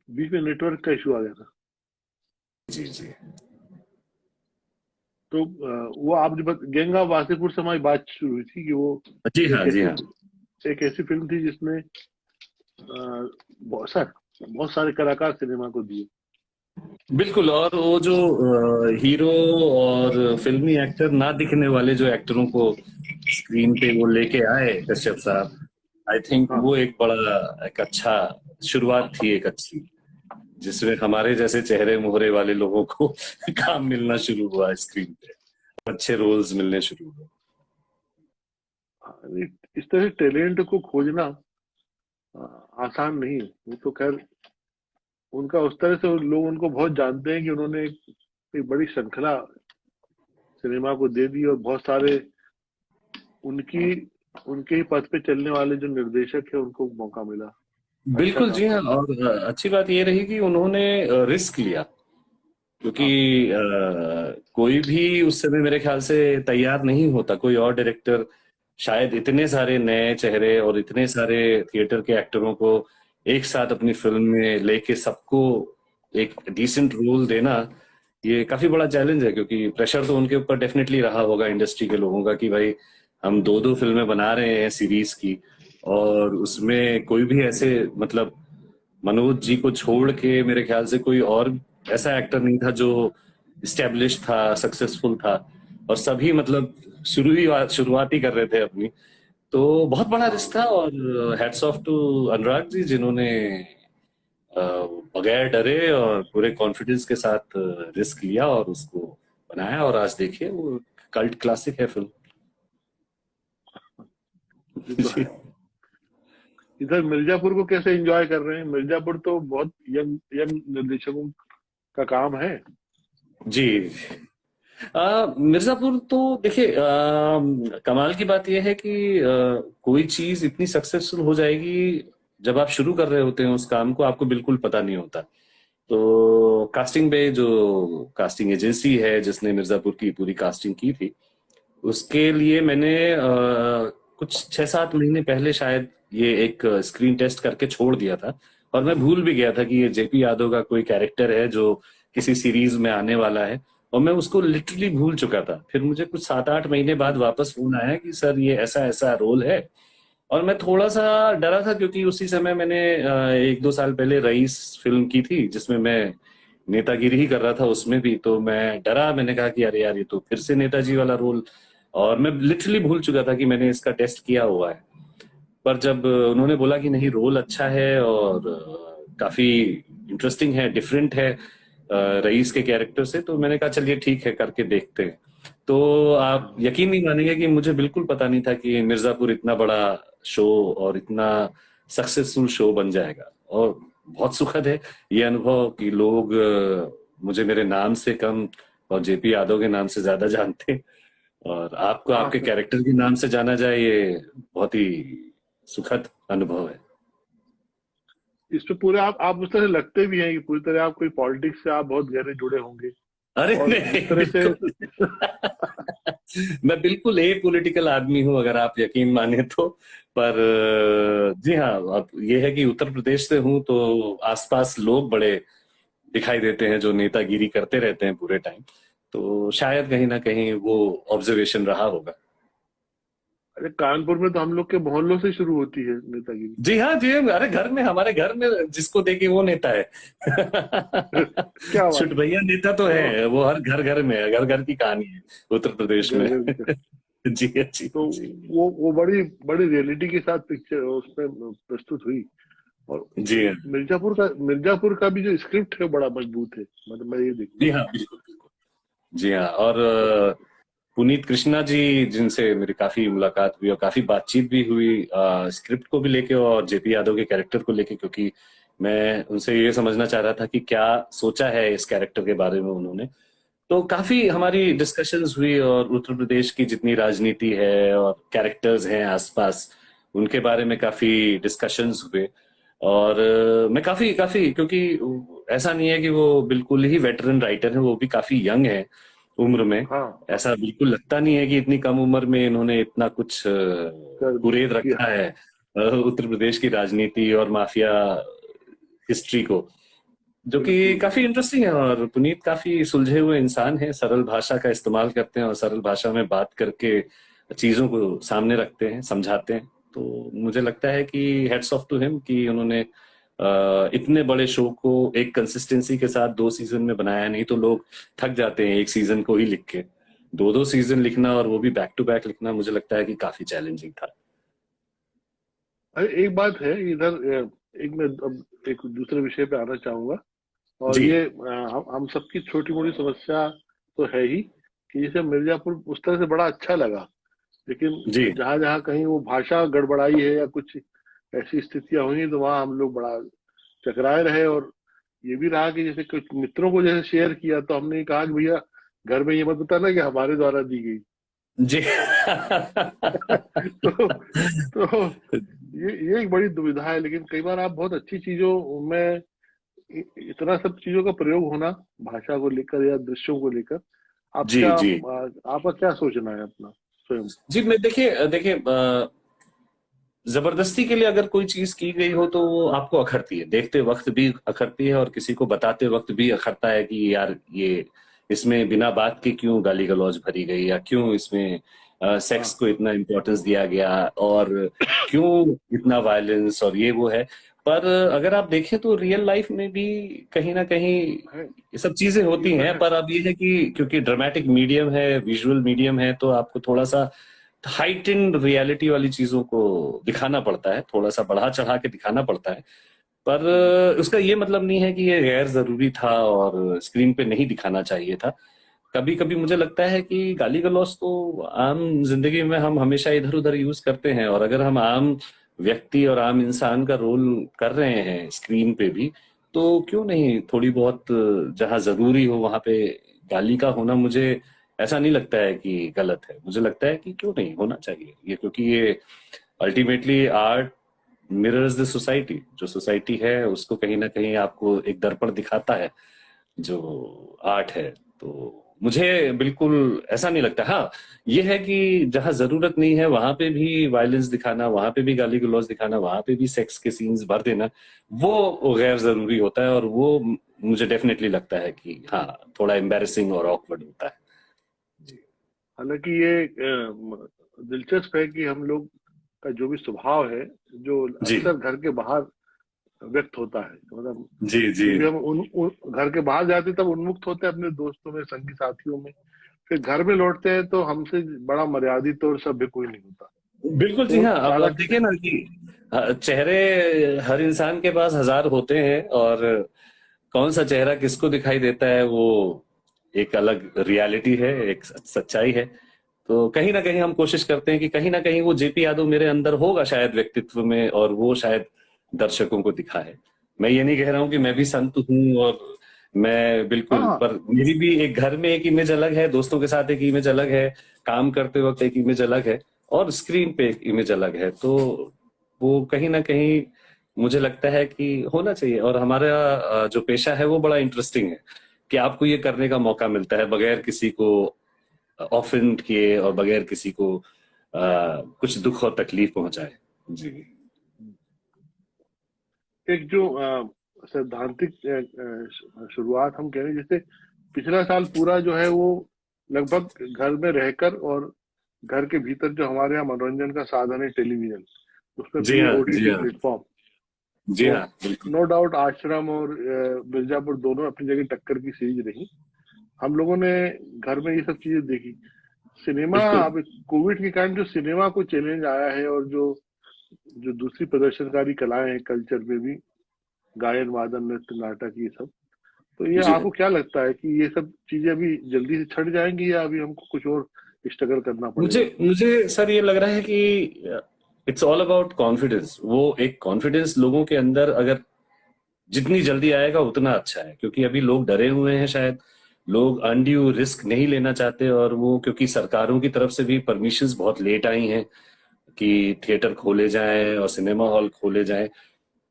C: बीच में नेटवर्क का इशू आ गया था।
B: जी जी
C: तो वो आप जो गैंग ऑफ वासेपुर से हमारी बात शुरू हुई थी कि वो
B: जी हाँ
C: एक
B: जी
C: ऐसी
B: हाँ।
C: एक ऐसी फिल्म थी जिसने बहुत सारे कलाकार सिनेमा को दिए।
B: बिल्कुल, और वो जो हीरो और फिल्मी एक्टर ना दिखने वाले जो एक्टरों को स्क्रीन पे वो लेके आए कश्यप साहब, आई थिंक
C: हाँ
B: वो एक बड़ा, एक अच्छा शुरुआत थी, एक अच्छी, जिसमें हमारे जैसे चेहरे मोहरे वाले लोगों को काम मिलना शुरू हुआ स्क्रीन पे, अच्छे रोल्स मिलने शुरू हुए।
C: हाँ, इस तरह टैलेंट को खोजना आसान नहीं है। वो तो खैर उनका उस तरह से लोग उनको बहुत जानते हैं कि उन्होंने एक बड़ी श्रृंखला सिनेमा को दे दी, और बहुत सारे उनकी उनके ही पथ पे चलने वाले जो निर्देशक है उनको मौका मिला अच्छा
B: बिल्कुल,
C: काम
B: जी हाँ।
C: करने का।
B: और अच्छी बात ये रही कि उन्होंने रिस्क लिया, क्योंकि
C: हाँ
B: कोई भी उस समय मेरे ख्याल से तैयार नहीं होता, कोई और डायरेक्टर शायद इतने सारे नए चेहरे और इतने सारे थिएटर के एक्टरों को एक साथ अपनी फिल्म में लेके सबको एक डिसेंट रोल देना, ये काफी बड़ा चैलेंज है। क्योंकि प्रेशर तो उनके ऊपर डेफिनेटली रहा होगा इंडस्ट्री के लोगों का कि भाई हम दो दो फिल्में बना रहे हैं सीरीज की, और उसमें कोई भी ऐसे मतलब मनोज जी को छोड़ के मेरे ख्याल से कोई और ऐसा एक्टर नहीं था जो इस्टेब्लिश था, सक्सेसफुल था, और सभी मतलब शुरुआत ही कर रहे थे अपनी। तो बहुत बड़ा
C: हाँ
B: रिस्क था, और hats off to Anurag ji जिन्होंने अ, बगैर डरे और पूरे कॉन्फिडेंस के साथ रिस्क लिया और उसको बनाया, और आज देखिए वो कल्ट क्लासिक है फिल्म।
C: ये तो है। इधर मिर्जापुर को कैसे एंजॉय कर रहे हैं? मिर्जापुर तो बहुत यंग यंग निर्देशकों का काम है।
B: जी। मिर्जापुर तो देखिए, कमाल की बात यह है कि कोई चीज इतनी सक्सेसफुल हो जाएगी, जब आप शुरू कर रहे होते हैं उस काम को आपको बिल्कुल पता नहीं होता। तो कास्टिंग पे जो कास्टिंग एजेंसी है जिसने मिर्जापुर की पूरी कास्टिंग की थी, उसके लिए मैंने कुछ 6-7 महीने पहले शायद ये एक स्क्रीन टेस्ट करके छोड़ दिया था, और मैं भूल भी गया था कि ये जेपी यादव का कोई कैरेक्टर है जो किसी सीरीज में आने वाला है, और मैं उसको लिटरली भूल चुका था। फिर मुझे कुछ 7-8 महीने बाद वापस फोन आया कि सर ये ऐसा ऐसा रोल है, और मैं थोड़ा सा डरा था क्योंकि उसी समय मैंने 1-2 साल पहले रईस फिल्म की थी जिसमें मैं नेतागिरी ही कर रहा था उसमें भी। तो मैं डरा, मैंने कहा कि अरे यार ये तो फिर से नेताजी वाला रोल, और मैं लिटरली भूल चुका था कि मैंने इसका टेस्ट किया हुआ है। पर जब उन्होंने बोला कि नहीं रोल अच्छा है और काफी इंटरेस्टिंग है, डिफरेंट है रईस के कैरेक्टर से, तो मैंने कहा चलिए ठीक है करके देखते हैं। तो आप
C: हाँ
B: यकीन नहीं मानेंगे कि मुझे बिल्कुल पता नहीं था कि मिर्जापुर इतना बड़ा शो और इतना सक्सेसफुल शो बन जाएगा। और बहुत सुखद है ये अनुभव कि लोग मुझे मेरे नाम से कम और जेपी यादव के नाम से ज्यादा जानते हैं, और आपको
C: हाँ
B: आपके
C: सर।
B: कैरेक्टर के नाम से जाना जाए, ये बहुत ही सुखद अनुभव है।
C: इस पे पूरे आप उस तरह लगते भी हैं कि पूरी तरह आप कोई पॉलिटिक्स से आप बहुत गहरे जुड़े होंगे,
B: अरे
C: और जिस
B: नहीं,
C: तरह से
B: बिल्कुल। मैं बिल्कुल ए पॉलिटिकल आदमी हूं अगर आप यकीन माने तो। पर जी हाँ, अब ये है कि उत्तर प्रदेश से हूं तो आसपास लोग बड़े दिखाई देते हैं जो नेतागिरी करते रहते हैं पूरे टाइम। तो शायद कहीं ना कहीं वो ऑब्जर्वेशन रहा होगा।
C: अरे कानपुर में तो हम लोग के मोहल्लों से शुरू होती है नेतागिरी।
B: जी हाँ, जी हाँ। अरे घर में, हमारे घर में जिसको देखे वो नेता है।
C: क्या बात
B: छुट भैया नेता तो
C: है।
B: है, वो हर घर घर में है, घर घर की कहानी है उत्तर प्रदेश में।
C: घर घर का।
B: जी हाँ, जी
C: तो
B: जी।
C: वो बड़ी बड़ी रियलिटी के साथ पिक्चर उसमें प्रस्तुत हुई। और
B: जी हाँ,
C: मिर्जापुर का भी जो स्क्रिप्ट है बड़ा मजबूत है, मतलब मैं ये
B: जी
C: देखूंगा।
B: हाँ, बिल्कुल बिल्कुल। जी हाँ। और पुनीत कृष्णा जी जिनसे मेरी काफी मुलाकात हुई और काफी बातचीत भी हुई स्क्रिप्ट को भी लेके और जेपी यादव के कैरेक्टर को लेके, क्योंकि मैं उनसे ये समझना चाह रहा था कि क्या सोचा है इस कैरेक्टर के बारे में उन्होंने। तो काफी हमारी डिस्कशंस हुई, और उत्तर प्रदेश की जितनी राजनीति है और कैरेक्टर्स हैं आसपास उनके बारे में काफी डिस्कशंस हुए। और मैं काफी काफी, क्योंकि ऐसा नहीं है कि वो बिल्कुल ही वेटरन राइटर है, वो भी काफी यंग है उम्र में।
C: हाँ
B: ऐसा बिल्कुल लगता नहीं है कि इतनी कम उम्र में इन्होंने इतना कुछ
C: कर
B: कुरेद
C: किया।
B: रखा है उत्तर प्रदेश की राजनीति और माफिया हिस्ट्री को, जो कि
C: बिल्कुल
B: काफी
C: बिल्कुल।
B: इंटरेस्टिंग है। और पुनीत काफी सुलझे हुए इंसान हैं, सरल भाषा का इस्तेमाल करते हैं और सरल भाषा में बात करके चीजों को सामने रखते हैं, समझाते हैं। तो मुझे लगता है कि हेड्स ऑफ टू हिम कि उन्होंने इतने बड़े शो को एक कंसिस्टेंसी के साथ 2 सीजन में बनाया। नहीं तो लोग थक जाते हैं एक सीजन को ही लिख के, 2-2 सीजन लिखना और वो भी बैक टू बैक लिखना मुझे लगता है कि काफी चैलेंजिंग था।
C: अरे एक बात है इधर, एक मैं अब एक दूसरे विषय पे आना चाहूंगा। और
B: जी
C: ये हम सबकी छोटी मोटी समस्या तो है ही कि जैसे मिर्जापुर उस तरह से बड़ा अच्छा लगा, लेकिन
B: जी
C: जहां जहां कहीं वो भाषा गड़बड़ाई है या कुछ ऐसी स्थितियां हुई तो वहां हम लोग बड़ा चकराए रहे। और ये भी रहा कि जैसे कुछ मित्रों को जैसे शेयर किया तो हमने ये कहा कि भैया घर में ये मत बताना कि हमारे द्वारा दी गई।
B: जी।
C: तो ये एक बड़ी दुविधा है। लेकिन कई बार आप बहुत अच्छी चीजों में इतना सब चीजों का प्रयोग होना, भाषा को लेकर या दृश्यों को लेकर, आप
B: जी
C: क्या
B: जी
C: आपका क्या सोचना है अपना स्वयं?
B: जी। मैं देखिए देखिए जबरदस्ती के लिए अगर कोई चीज की गई हो तो वो आपको अखरती है, देखते वक्त भी अखरती है और किसी को बताते वक्त भी अखरता है कि यार ये इसमें बिना बात के क्यों गाली गलौज भरी गई, या क्यों इसमें सेक्स
C: हाँ
B: को इतना इम्पोर्टेंस दिया गया, और क्यों इतना वायलेंस और ये वो है। पर अगर आप देखें तो रियल लाइफ में भी कहीं ना कहीं
C: है,
B: ये सब चीजें
C: ये
B: होती
C: तो
B: हैं।
C: है।
B: पर अब ये है कि क्योंकि ड्रामेटिक मीडियम है, विजुअल मीडियम है, तो आपको थोड़ा सा हाइटेंड रियलिटी वाली चीजों को दिखाना पड़ता है, थोड़ा सा बढ़ा चढ़ा के दिखाना पड़ता है। पर
C: हम्म,
B: उसका ये मतलब नहीं है कि ये गैर जरूरी था और स्क्रीन पे नहीं दिखाना चाहिए था। कभी कभी मुझे लगता है कि गाली गलौज तो आम जिंदगी में हम हमेशा इधर उधर यूज करते हैं, और अगर हम आम व्यक्ति और आम इंसान का रोल कर रहे हैं स्क्रीन पे भी, तो क्यों नहीं थोड़ी बहुत जहां जरूरी हो वहां पे गाली का होना, मुझे ऐसा नहीं लगता है कि गलत है। मुझे लगता है कि क्यों नहीं होना चाहिए ये, क्योंकि ये ultimately art mirrors the society. जो सोसाइटी है उसको कहीं ना कहीं आपको एक दर्पण दिखाता है जो आर्ट है। तो मुझे बिल्कुल ऐसा नहीं लगता। हाँ, ये है कि जहां जरूरत नहीं है वहां पे भी वायलेंस दिखाना, वहां पे भी गाली गलौज दिखाना, वहां पे भी सेक्स के सीन्स भर देना, वो गैर जरूरी होता है, और वो मुझे डेफिनेटली लगता है कि हाँ थोड़ा एम्बैरेसिंग और ऑकवर्ड होता है। जी
C: हालांकि ये दिलचस्प है कि हम लोग का जो भी स्वभाव है, जो
B: जी
C: अक्सर घर के बाहर व्यक्त होता है, मतलब
B: जी जी
C: क्योंकि हम घर के बाहर जाते हैं, तब उन्मुक्त होते हैं अपने दोस्तों में, संगी साथियों में। फिर घर में लौटते हैं तो हमसे बड़ा मर्यादित और सभ्य कोई नहीं होता।
B: बिल्कुल। जी
C: तो
B: हाँ, अब
C: चाणक्य।
B: देखिए ना कि चेहरे हर इंसान के पास हजार होते हैं, और कौन सा चेहरा किसको दिखाई देता है वो एक अलग रियलिटी है, एक सच्चाई है। तो कहीं ना कहीं हम कोशिश करते हैं कि कहीं ना कहीं वो जेपी यादव मेरे अंदर होगा शायद व्यक्तित्व में, और वो शायद दर्शकों को दिखाए। मैं ये नहीं कह रहा हूँ कि मैं भी संत हूँ, और मैं बिल्कुल,
C: हाँ,
B: पर मेरी भी एक घर में एक इमेज अलग है, दोस्तों के साथ एक इमेज अलग है, काम करते वक्त एक इमेज अलग है, और स्क्रीन पे एक इमेज अलग है। तो वो कहीं ना कहीं मुझे लगता है कि होना चाहिए। और हमारा जो पेशा है वो बड़ा इंटरेस्टिंग है कि आपको ये करने का मौका मिलता है बगैर किसी को ऑफेंड किए और बगैर किसी को कुछ दुख और तकलीफ पहुंचाए। जी
C: एक जो सैद्धांतिक शुरुआत हम कह रहे हैं, जैसे पिछला साल पूरा जो है वो लगभग घर में रहकर, और घर के भीतर जो हमारे यहाँ मनोरंजन का साधन है टेलीविजन, उसमें
B: जी
C: भी
B: हाँ जी
C: ओटीटी
B: हाँ
C: प्लेटफॉर्म।
B: जी
C: तो
B: हाँ बिल्कुल
C: नो डाउट आश्रम और मिर्जापुर दोनों अपनी जगह टक्कर की सीरीज रही। हम लोगों ने घर में ये सब चीजें देखी। सिनेमा,
B: बिल्कुल।
C: अब कोविड के कारण जो सिनेमा को चैलेंज आया है, और जो जो दूसरी प्रदर्शनकारी कलाएं हैं कल्चर में भी, गायन वादन नृत्य नाटक ये सब, तो ये
B: जी हाँ।
C: आपको क्या लगता है कि ये सब चीजें अभी जल्दी से छट जाएंगी, या अभी हमको कुछ और स्ट्रगल करना
B: मुझे
C: पड़ेगा?
B: मुझे सर ये लग रहा है कि इट्स ऑल अबाउट कॉन्फिडेंस। वो एक कॉन्फिडेंस लोगों के अंदर अगर जितनी जल्दी आएगा उतना अच्छा है, क्योंकि अभी लोग डरे हुए हैं शायद, लोग अनड्यू रिस्क नहीं लेना चाहते। और वो क्योंकि सरकारों की तरफ से भी परमिशंस बहुत लेट आई हैं कि थिएटर खोले जाएं और सिनेमा हॉल खोले जाएं,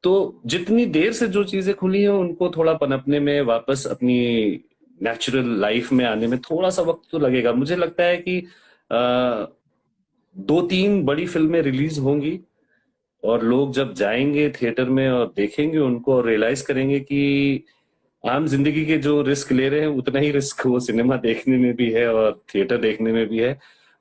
B: तो जितनी देर से जो चीजें खुली हैं उनको थोड़ा पनपने में, वापस अपनी नेचुरल लाइफ में आने में थोड़ा सा वक्त तो लगेगा। मुझे लगता है कि दो तीन बड़ी फिल्में रिलीज होंगी, और लोग जब जाएंगे थिएटर में और देखेंगे उनको, और रियलाइज करेंगे कि आम जिंदगी के जो रिस्क ले रहे हैं उतना ही रिस्क वो सिनेमा देखने में भी है और थिएटर देखने में भी है,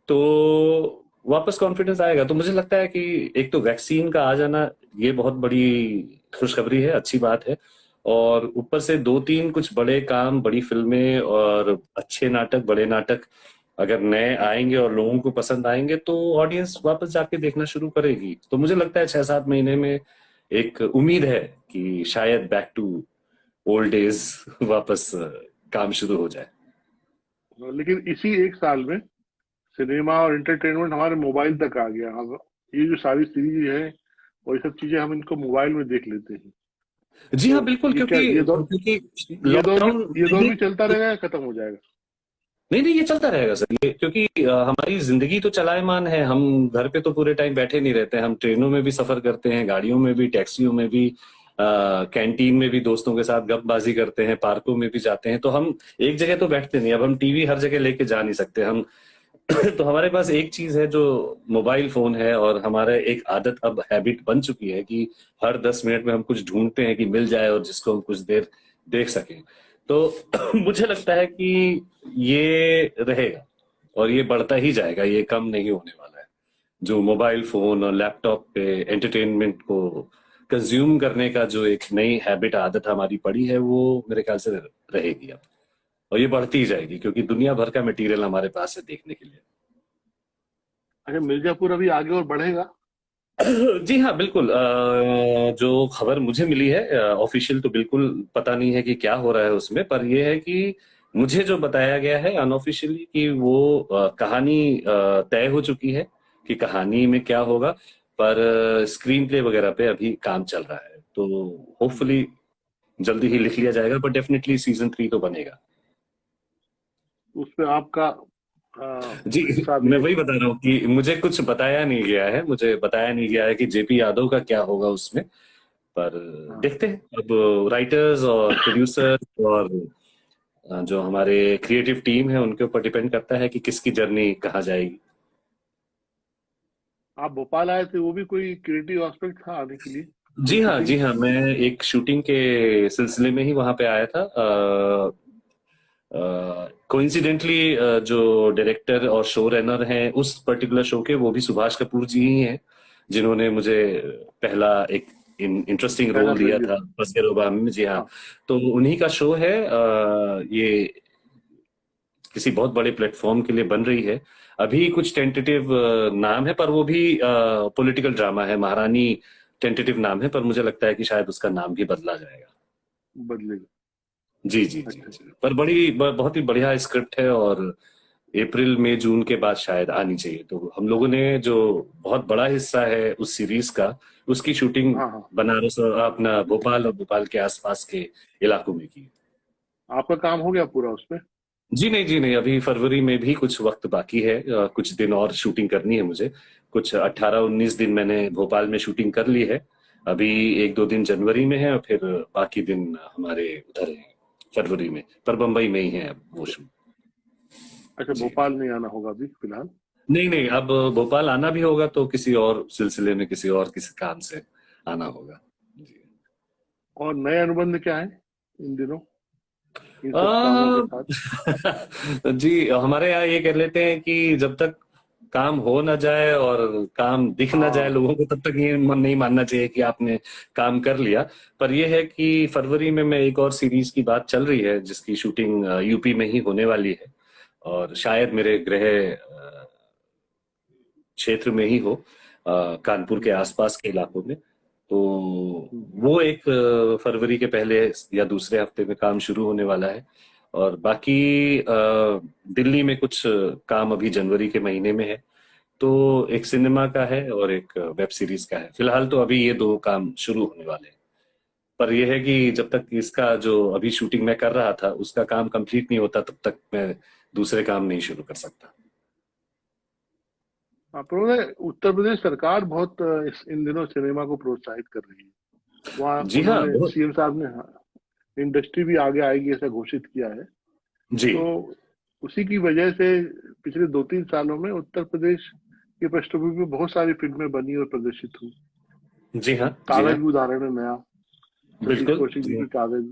B: तो वापस कॉन्फिडेंस आएगा। तो मुझे लगता है कि एक तो वैक्सीन का आ जाना ये बहुत बड़ी खुशखबरी है, अच्छी बात है। और ऊपर से दो तीन कुछ बड़े काम, बड़ी फिल्में और अच्छे नाटक, बड़े नाटक अगर नए आएंगे और लोगों को पसंद आएंगे, तो ऑडियंस वापस जाके देखना शुरू करेगी। तो मुझे लगता है 6-7 महीने में एक उम्मीद है कि शायद बैक टू ओल्ड डेज वापस काम शुरू हो जाए।
C: लेकिन इसी एक साल में सिनेमा और एंटरटेनमेंट हमारे मोबाइल तक आ गया। अब ये जो सारी सीरीज है और ये सब चीजें हम इनको मोबाइल में देख लेते हैं।
B: जी हाँ
C: तो
B: बिल्कुल,
C: ये क्या
B: क्योंकि
C: ये
B: लॉकडाउन
C: दौर भी चलता रहेगा या खत्म हो जाएगा?
B: नहीं नहीं, ये चलता रहेगा सर, ये क्योंकि हमारी जिंदगी तो चलायमान है। हम घर पे तो पूरे टाइम बैठे नहीं रहते हैं, हम ट्रेनों में भी सफर करते हैं, गाड़ियों में भी, टैक्सियों में भी, कैंटीन में भी दोस्तों के साथ गपबाजी करते हैं, पार्कों में भी जाते हैं। तो हम एक जगह तो बैठते नहीं। अब हम टीवी हर जगह लेके जा नहीं सकते हम। तो हमारे पास एक चीज है जो मोबाइल फोन है, और हमारा एक आदत, अब हैबिट बन चुकी है कि हर 10 मिनट में हम कुछ ढूंढते हैं कि मिल जाए और जिसको हम कुछ देर देख सकें। तो मुझे लगता है कि ये रहेगा और ये बढ़ता ही जाएगा, ये कम नहीं होने वाला है। जो मोबाइल फोन और लैपटॉप पे एंटरटेनमेंट को कंज्यूम करने का जो एक नई हैबिट, आदत हमारी पड़ी है, वो मेरे ख्याल से रहेगी अब, और ये बढ़ती ही जाएगी क्योंकि दुनिया भर का मटेरियल हमारे पास है देखने के लिए।
C: अच्छा, मिर्जापुर अभी आगे और बढ़ेगा?
B: जी हाँ बिल्कुल। जो खबर मुझे मिली है, ऑफिशियल तो बिल्कुल पता नहीं है कि क्या हो रहा है उसमें, पर यह है कि मुझे जो बताया गया है अनऑफिशियली कि वो कहानी तय हो चुकी है कि कहानी में क्या होगा, पर स्क्रीन प्ले वगैरह पे अभी काम चल रहा है। तो होपफुली जल्दी ही लिख लिया जाएगा, पर डेफिनेटली सीजन 3 तो बनेगा।
C: उसमें आपका
B: जी,
C: हिस्सा भी
B: मैं
C: है?
B: वही बता रहा हूँ कि मुझे कुछ बताया नहीं गया है, मुझे बताया नहीं गया है कि जेपी यादव का क्या होगा उसमें। पर
C: हाँ।
B: देखते हैं अब, राइटर्स और प्रोड्यूसर्स और जो हमारे क्रिएटिव टीम है उनके ऊपर डिपेंड करता है कि किसकी जर्नी कहाँ जाएगी।
C: आप भोपाल आए थे, वो भी कोई क्रिएटिव एस्पेक्ट था आने के लिए? कोई
B: जी हाँ
C: शूटिंग?
B: जी हाँ, मैं एक शूटिंग के सिलसिले में ही वहां पे आया था। कोइंसिडेंटली जो डायरेक्टर और शो रनर हैं उस पर्टिकुलर शो के, वो भी सुभाष कपूर जी ही हैं, जिन्होंने मुझे पहला एक इंटरेस्टिंग
C: पहला
B: रोल
C: फिल्म
B: दिया
C: दिया
B: था
C: था।
B: बसकर ओबामा में। जी हाँ,
C: हाँ।
B: तो उन्हीं का शो है। ये किसी बहुत बड़े प्लेटफॉर्म के लिए बन रही है। अभी कुछ टेंटेटिव नाम है, पर वो भी पॉलिटिकल ड्रामा है। महारानी टेंटेटिव नाम है, पर मुझे लगता है कि शायद उसका नाम भी बदला जाएगा।
C: बदलेगा।
B: जी जी जी
C: अच्छा।
B: जी, पर बहुत ही बढ़िया स्क्रिप्ट है, और अप्रैल मई जून के बाद शायद आनी चाहिए। तो हम लोगों ने जो बहुत बड़ा हिस्सा है उस सीरीज का, उसकी शूटिंग
C: हाँ हाँ।
B: बनारस और अपना भोपाल और भोपाल के आसपास के इलाकों में की।
C: आपका काम हो गया पूरा उसमें?
B: जी नहीं जी नहीं, अभी फरवरी में भी कुछ वक्त बाकी है। कुछ दिन और शूटिंग करनी है मुझे। कुछ 18-19 दिन मैंने भोपाल में शूटिंग कर ली है। अभी 1-2 दिन जनवरी में है, और फिर बाकी दिन हमारे उधर है फरवरी में, पर बम्बई में ही है अब वो शूट।
C: अच्छा,
B: जी,
C: भोपाल नहीं आना होगा अभी फिलहाल?
B: नहीं नहीं, अब भोपाल आना भी होगा तो किसी और सिलसिले में, किसी काम से आना होगा। जी।
C: और नए अनुबंध क्या है इन दिनों, इन सब कामों के
B: आ,
C: साथ?
B: जी, हमारे यहाँ ये कह लेते हैं कि जब तक काम हो ना जाए और काम दिख ना जाए
C: हाँ।
B: लोगों को, तब तक ये मन नहीं मानना चाहिए कि आपने काम कर लिया। पर यह है कि फरवरी में मैं एक और सीरीज की बात चल रही है जिसकी शूटिंग यूपी में ही होने वाली है, और शायद मेरे गृह क्षेत्र में ही हो, कानपुर के
C: हम्म,
B: आसपास के इलाकों में। तो
C: हम्म।
B: वो एक फरवरी के पहले या दूसरे हफ्ते में काम शुरू होने वाला है। और बाकी दिल्ली में कुछ काम अभी जनवरी के महीने में है। तो एक सिनेमा का है और एक वेब सीरीज का है। फिलहाल तो अभी ये दो काम शुरू होने वाले हैं। पर यह है कि जब तक इसका जो अभी शूटिंग मैं कर रहा था उसका काम कंप्लीट नहीं होता, तब तक मैं दूसरे काम नहीं शुरू कर सकता।
C: आप लोगों ने, उत्तर प्रदेश सरकार बहुत इन दिनों सिनेमा को प्रोत्साहित कर रही है। वहाँ
B: जी हाँ
C: उन्होंने,
B: बहुत।
C: सीएम साहब ने इंडस्ट्री भी आगे आएगी ऐसा घोषित किया है।
B: जी
C: तो उसी की वजह से पिछले 2-3 सालों में उत्तर प्रदेश की पृष्ठभूमि में बहुत सारी फिल्में बनी और प्रदर्शित हुई।
B: जी हाँ जी
C: कागज
B: हाँ,
C: भी उदाहरण है नया, सतीश
B: बिल्कुल
C: कौशिक जी
B: जी हाँ
C: की कागज।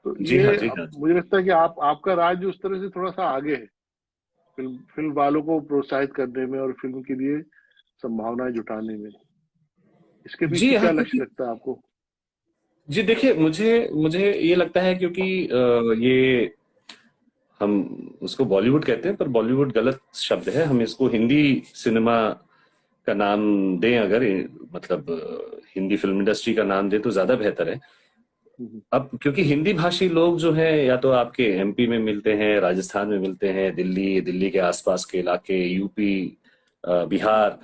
C: तो
B: जी हाँ
C: ये
B: जी हाँ।
C: अब मुझे लगता है कि आपका राज्य उस तरह से थोड़ा सा आगे है, फिल्म फिल्म वालों को प्रोत्साहित करने में और फिल्म के लिए संभावनाएं जुटाने में। इसके
B: जी
C: पीछे
B: हाँ,
C: क्या लक्ष्य
B: क्योंकि
C: लगता है आपको?
B: जी देखिए, मुझे मुझे ये लगता है क्योंकि ये हम उसको बॉलीवुड कहते हैं, पर बॉलीवुड गलत शब्द है। हम इसको हिंदी सिनेमा का नाम दें अगर, मतलब हिंदी फिल्म इंडस्ट्री का नाम दें तो ज्यादा बेहतर है।
C: हम्म,
B: अब क्योंकि हिंदी भाषी लोग जो हैं, या तो आपके एमपी में मिलते हैं, राजस्थान में मिलते हैं, दिल्ली दिल्ली के आसपास के इलाके, यूपी, बिहार,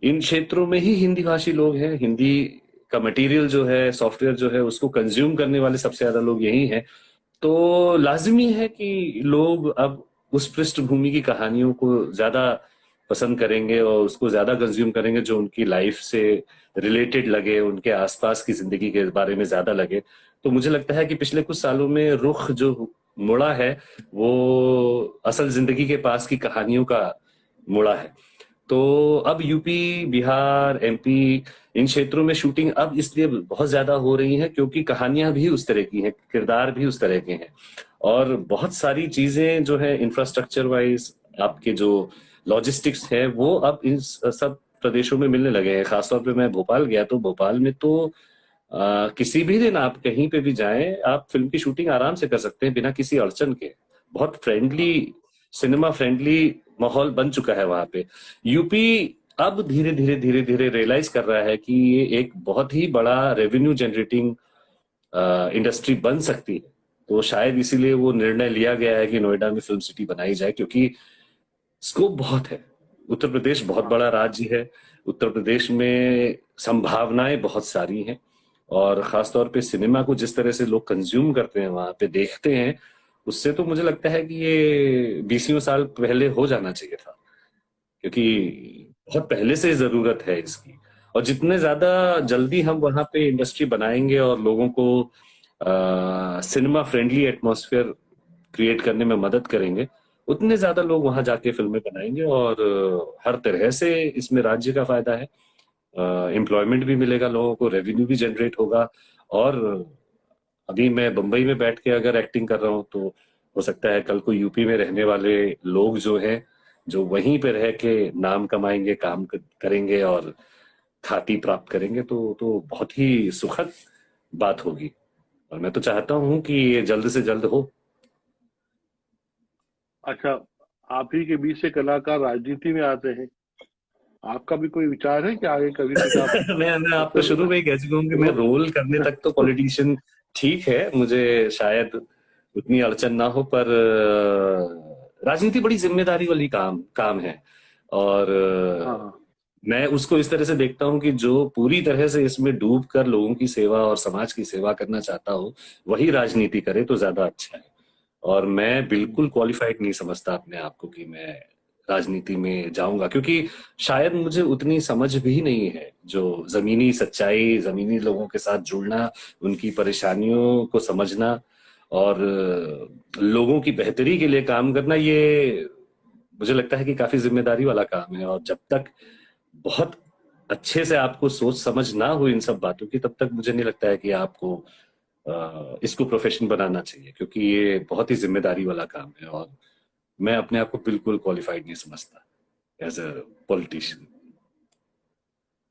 B: इन क्षेत्रों में ही हिंदी भाषी लोग हैं। हिंदी का मटेरियल जो है, सॉफ्टवेयर जो है, उसको कंज्यूम करने वाले सबसे ज्यादा लोग यही हैं। तो लाजमी है कि लोग अब उस पृष्ठभूमि की कहानियों को ज्यादा पसंद करेंगे और उसको ज्यादा कंज्यूम करेंगे जो उनकी लाइफ से रिलेटेड लगे, उनके आसपास की जिंदगी के बारे में ज्यादा लगे। तो मुझे लगता है कि पिछले कुछ सालों में रुख जो मुड़ा है वो असल जिंदगी के पास की कहानियों का मुड़ा है। तो अब यूपी, बिहार, एमपी, इन क्षेत्रों में शूटिंग अब इसलिए बहुत ज्यादा हो रही है क्योंकि कहानियां भी उस तरह की हैं, किरदार भी उस तरह के हैं, और बहुत सारी चीजें जो है इंफ्रास्ट्रक्चर वाइज, आपके जो लॉजिस्टिक्स है, वो अब इन सब प्रदेशों में मिलने लगे हैं। खासतौर पे मैं भोपाल गया तो भोपाल में तो किसी भी दिन आप कहीं पे भी जाएं, आप फिल्म की शूटिंग आराम से कर सकते हैं बिना किसी अड़चन के। बहुत फ्रेंडली, सिनेमा फ्रेंडली माहौल बन चुका है वहां पे। यूपी अब धीरे धीरे धीरे धीरे रियलाइज कर रहा है कि ये एक बहुत ही बड़ा रेवेन्यू जनरेटिंग इंडस्ट्री बन सकती है। तो शायद इसीलिए वो निर्णय लिया गया है कि नोएडा में फिल्म सिटी बनाई जाए, क्योंकि स्कोप बहुत है। उत्तर प्रदेश बहुत बड़ा राज्य है, उत्तर प्रदेश में संभावनाएं बहुत सारी हैं, और खासतौर पे सिनेमा को जिस तरह से लोग कंज्यूम करते हैं, वहां पे देखते हैं, उससे तो मुझे लगता है कि ये 20 साल पहले हो जाना चाहिए था, क्योंकि बहुत पहले से जरूरत है इसकी। और जितने ज्यादा जल्दी हम वहां पे इंडस्ट्री बनाएंगे और लोगों को सिनेमा फ्रेंडली एटमॉस्फेयर क्रिएट करने में मदद करेंगे, उतने ज्यादा लोग वहां जाके फिल्में बनाएंगे, और हर तरह से इसमें राज्य का फायदा है। एम्प्लॉयमेंट भी मिलेगा लोगों को, रेवेन्यू भी जनरेट होगा। और अभी मैं बंबई में बैठ के अगर एक्टिंग कर रहा हूँ तो हो सकता है कल को यूपी में रहने वाले लोग जो हैं, जो वहीं पे रह के नाम कमाएंगे, काम करेंगे और ख्याति प्राप्त करेंगे, तो बहुत ही सुखद बात होगी। और मैं तो चाहता हूँ कि ये जल्द से जल्द हो।
C: अच्छा, आप ही के बीच से कलाकार राजनीति में आते हैं, आपका भी कोई विचार है कि आगे कभी कुछ आप
B: मैं आपको
C: फिर
B: शुरू में ही कह चुका हूँ कि मैं रोल करने तक तो पॉलिटिशियन ठीक है, मुझे शायद उतनी अड़चन ना हो, पर राजनीति बड़ी जिम्मेदारी वाली काम है। और
C: हाँ,
B: मैं उसको इस तरह से देखता हूँ कि जो पूरी तरह से इसमें डूब कर लोगों की सेवा और समाज की सेवा करना चाहता हो, वही राजनीति करे तो ज्यादा अच्छा है। और मैं बिल्कुल क्वालिफाइड नहीं समझता अपने आप को कि मैं राजनीति में जाऊंगा, क्योंकि शायद मुझे उतनी समझ भी नहीं है। जो जमीनी सच्चाई, जमीनी लोगों के साथ जुड़ना, उनकी परेशानियों को समझना और लोगों की बेहतरी के लिए काम करना, ये मुझे लगता है कि काफी जिम्मेदारी वाला काम है। और जब तक बहुत अच्छे से आपको सोच समझ ना हो इन सब बातों की, तब तक मुझे नहीं लगता है कि आपको इसको प्रोफेशन बनाना चाहिए, क्योंकि ये बहुत ही जिम्मेदारी वाला काम है। और मैं अपने आप को बिल्कुल क्वालिफाइड नहीं समझता as a politician.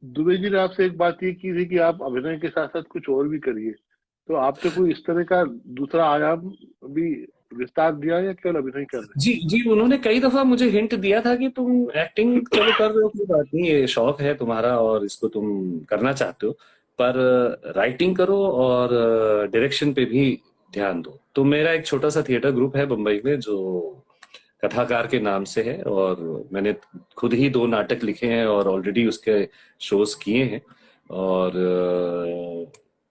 C: Dubey ji ने आपसे एक बात ये की थी कि आप अभिनय के साथ साथ कुछ और भी करिए, तो आपने कोई इस तरह का दूसरा आयाम भी विस्तार दिया या केवल अभिनय कर रहे
B: जी जी, उन्होंने कई दफा मुझे हिंट दिया था कि तुम एक्टिंग चलो कर रहे हो, कोई बात नहीं, ये शौक है तुम्हारा और इसको तुम करना चाहते हो, पर राइटिंग करो और डायरेक्शन पे भी ध्यान दो। तो मेरा एक छोटा सा थिएटर ग्रुप है बम्बई में जो कथाकार के नाम से है, और मैंने खुद ही 2 नाटक लिखे हैं और ऑलरेडी उसके शोज किए हैं। और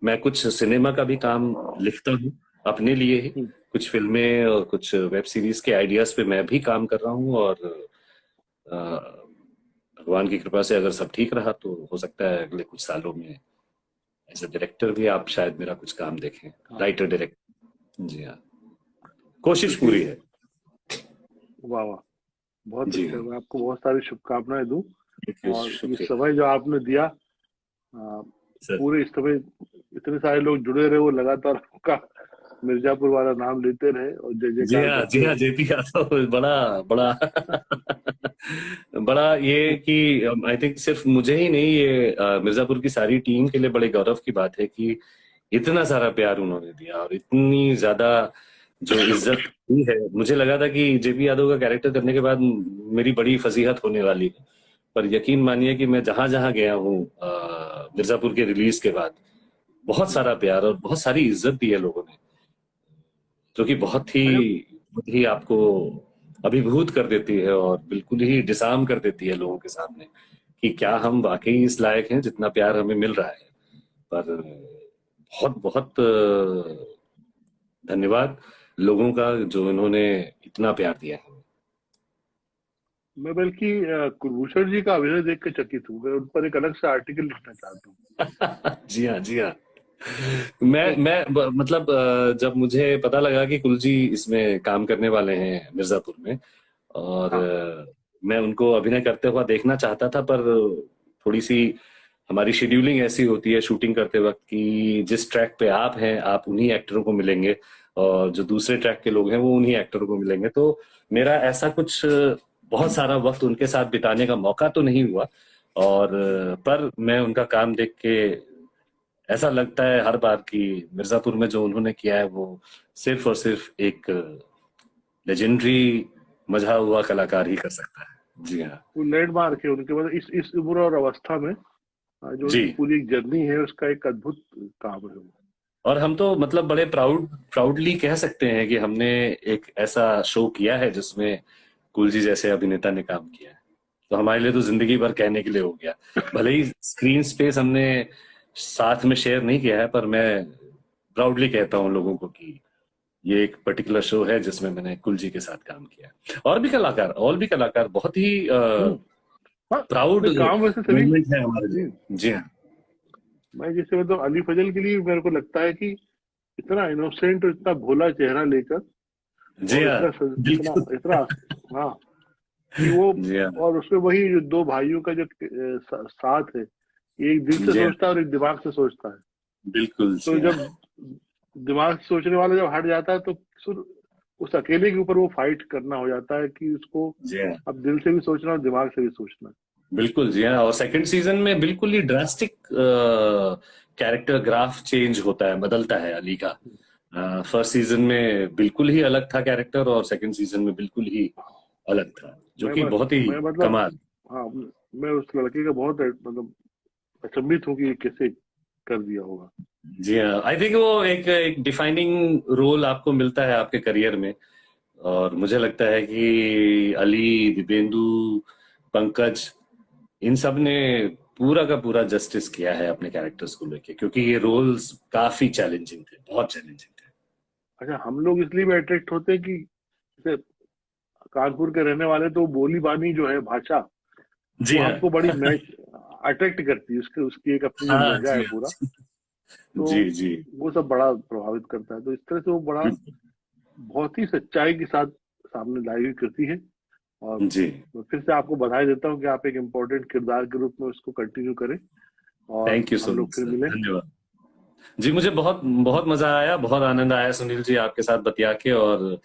B: मैं कुछ सिनेमा का भी काम लिखता हूँ अपने लिए ही,
C: हैं?
B: कुछ फिल्में और कुछ वेब सीरीज के आइडियाज पे मैं भी काम कर रहा हूँ। और अ, भगवान की कृपा से अगर सब ठीक रहा तो हो सकता है अगले कुछ सालों में एज ए डायरेक्टर भी आप शायद मेरा कुछ काम देखें,
C: हाँ,
B: राइटर डायरेक्टर। जी हाँ, कोशिश
C: क्योंकि
B: पूरी है।
C: वाह वाह, बहुत
B: जी
C: अच्छा,
B: हाँ,
C: मैं आपको बहुत सारी शुभकामनाएं दूं। और ये
B: शुक्रिया
C: समय जो आपने दिया,
B: सर।
C: पूरे इस समय इतने सारे लोग जुड़े रहे, वो लगातार आपका मिर्जापुर वाला नाम लेते रहे और जय
B: जी
C: जयकार
B: हाँ, जी
C: करते
B: हाँ,
C: रहे।
B: जेपी यादव बड़ा बड़ा बड़ा ये कि आई थिंक सिर्फ मुझे ही नहीं, ये मिर्जापुर की सारी टीम के लिए बड़े गौरव की बात है कि इतना सारा प्यार उन्होंने दिया और इतनी ज्यादा जो इज्जत दी है। मुझे लगा था कि जेपी यादव का कैरेक्टर करने के बाद मेरी बड़ी फजीहत होने वाली है, पर यकीन मानिए कि मैं जहां जहां गया हूँ मिर्जापुर के रिलीज के बाद, बहुत सारा प्यार और बहुत सारी इज्जत दी है लोगों ने, जो कि
C: अच्छा,
B: बहुत ही आपको अभिभूत कर देती है और बिल्कुल ही डिसार्म कर देती है लोगों के सामने कि क्या हम वाकई इस लायक हैं जितना प्यार हमें मिल रहा है। पर बहुत बहुत धन्यवाद लोगों का जो इन्होंने इतना प्यार दिया है।
C: मैं बल्कि कुलभूषण जी का अभिनय देख के चकित हूँ। मैं उन पर एक अलग से आर्टिकल लिखना चाहता हूँ।
B: जी हाँ, जी हाँ। मतलब जब मुझे पता लगा कि कुल जी इसमें काम करने वाले हैं मिर्जापुर में, और
C: हाँ,
B: मैं उनको अभिनय करते हुआ देखना चाहता था, पर थोड़ी सी हमारी शेड्यूलिंग ऐसी होती है शूटिंग करते वक्त कि जिस ट्रैक पे आप हैं आप उन्हीं एक्टरों को मिलेंगे, और जो दूसरे ट्रैक के लोग हैं वो उन्हीं एक्टरों को मिलेंगे। तो मेरा ऐसा कुछ बहुत सारा वक्त उनके साथ बिताने का मौका तो नहीं हुआ, और पर मैं उनका काम देख के ऐसा लगता है हर बार कि मिर्जापुर में जो उन्होंने किया है वो सिर्फ और सिर्फ एक लेजेंडरी मजा हुआ कलाकार ही कर सकता है। जी हाँ।
C: वो लैंडमार्क है उनके, मतलब इस उम्र और अवस्था में जो
B: जी।
C: उनकी पूरी एक जर्नी है उसका एक अद्भुत काम है वो।
B: और हम तो मतलब बड़े प्राउडली कह सकते हैं कि हमने एक ऐसा शो किया है जिसमें कुल जी जैसे अभिनेता ने काम किया है, तो हमारे लिए तो जिंदगी भर कहने के लिए हो गया। भले ही स्क्रीन स्पेस हमने साथ में शेयर नहीं किया है, पर मैं प्राउडली कहता हूँ लोगों को कि ये एक पर्टिकुलर शो है जिसमें मैंने कुल जी के साथ काम किया। और भी कलाकार बहुत ही
C: हम्म, हाँ,
B: प्राउड
C: नहीं, काम वैसे सभी।
B: मूवमेंट है हमारे लिए।
C: हम्म,
B: जी हाँ।
C: मैं जैसे मतलब अली फजल के लिए मेरे को लगता है कि इतना इनोसेंट और इतना भोला चेहरा लेकर,
B: जी
C: और
B: हाँ,
C: इतना
B: बिल्कुल।
C: इतना, हाँ, कि वो,
B: जी हाँ।
C: और उसमें वही जो दो भाइयों का जो साथ है, एक दिल से
B: जी हाँ,
C: सोचता है और एक दिमाग से सोचता है।
B: बिल्कुल।
C: तो
B: जी हाँ,
C: जब दिमाग से सोचने वाला जब हट जाता है तो फिर उस अकेले के ऊपर वो फाइट करना हो जाता है कि उसको
B: जी हाँ,
C: अब दिल से भी सोचना और दिमाग से भी सोचना।
B: बिल्कुल। जी हाँ, और सेकंड सीजन में बिल्कुल ही ड्रास्टिक कैरेक्टर ग्राफ चेंज होता है, बदलता है अली का। फर्स्ट सीजन में बिल्कुल ही अलग था कैरेक्टर, और सेकंड सीजन में बिल्कुल ही अलग था, जो
C: मैं
B: कि
C: बस
B: बहुत ही
C: मैं मतलब,
B: कमाल।
C: हाँ, मैं उस लड़के का बहुत मतलब अचंभित हूँ कि ये कैसे कर दिया होगा।
B: जी हाँ, आई थिंक वो एक डिफाइनिंग रोल आपको मिलता है आपके करियर में, और मुझे लगता है कि अली, दिपेंदु, पंकज, इन सब ने पूरा का पूरा जस्टिस किया है अपने कैरेक्टर्स को लेके, क्योंकि ये रोल्स काफी चैलेंजिंग थे, बहुत चैलेंजिंग थे।
C: अच्छा, हम लोग इसलिए भी अट्रैक्ट होते हैं कि जैसे कानपुर के रहने वाले, तो बोली बानी जो है, भाषा,
B: जी
C: वो
B: हाँ।
C: हमको बड़ी मैच अट्रैक्ट करती है। उसके उसकी एक अपनी जो
B: हाँ,
C: लहजा है
B: जी
C: पूरा,
B: हाँ।
C: तो
B: जी जी।
C: वो सब बड़ा प्रभावित करता है। तो इस तरह से वो बड़ा
B: बिल्कुल।
C: बहुत ही सच्चाई के साथ सामने लाई हुई कृति है। और
B: जी।
C: मैं फिर से आपको बधाई देता हूँ कि आप एक इम्पोर्टेंट किरदार के रूप में उसको कंटिन्यू करें, और
B: थैंक यू सो
C: हम लोग
B: मच
C: फिर
B: सर,
C: मिलें।
B: धन्यवाद। जी, मुझे बहुत बहुत मजा आया, बहुत आनंद आया सुनील जी आपके साथ बतिया के, और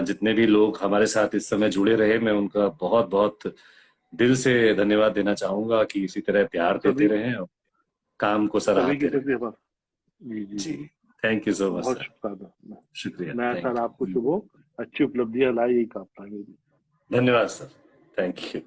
B: जितने भी लोग हमारे साथ इस समय जुड़े रहे, मैं उनका बहुत बहुत दिल से धन्यवाद देना चाहूंगा कि इसी तरह प्यार देते
C: सभी
B: रहें और काम को
C: सभी
B: सराहते
C: के
B: रहें।
C: प्रति हमारा जी जी
B: जी,
C: जी,
B: थैंक यू सो मच
C: बहुत
B: सर।
C: शुभकामना।
B: शुक्रिया,
C: नया साल
B: थैंक
C: आपको
B: यू।
C: शुभ हो, अच्छी उपलब्धियां लाई, यही कामना है मेरी।
B: धन्यवाद सर, थैंक यू।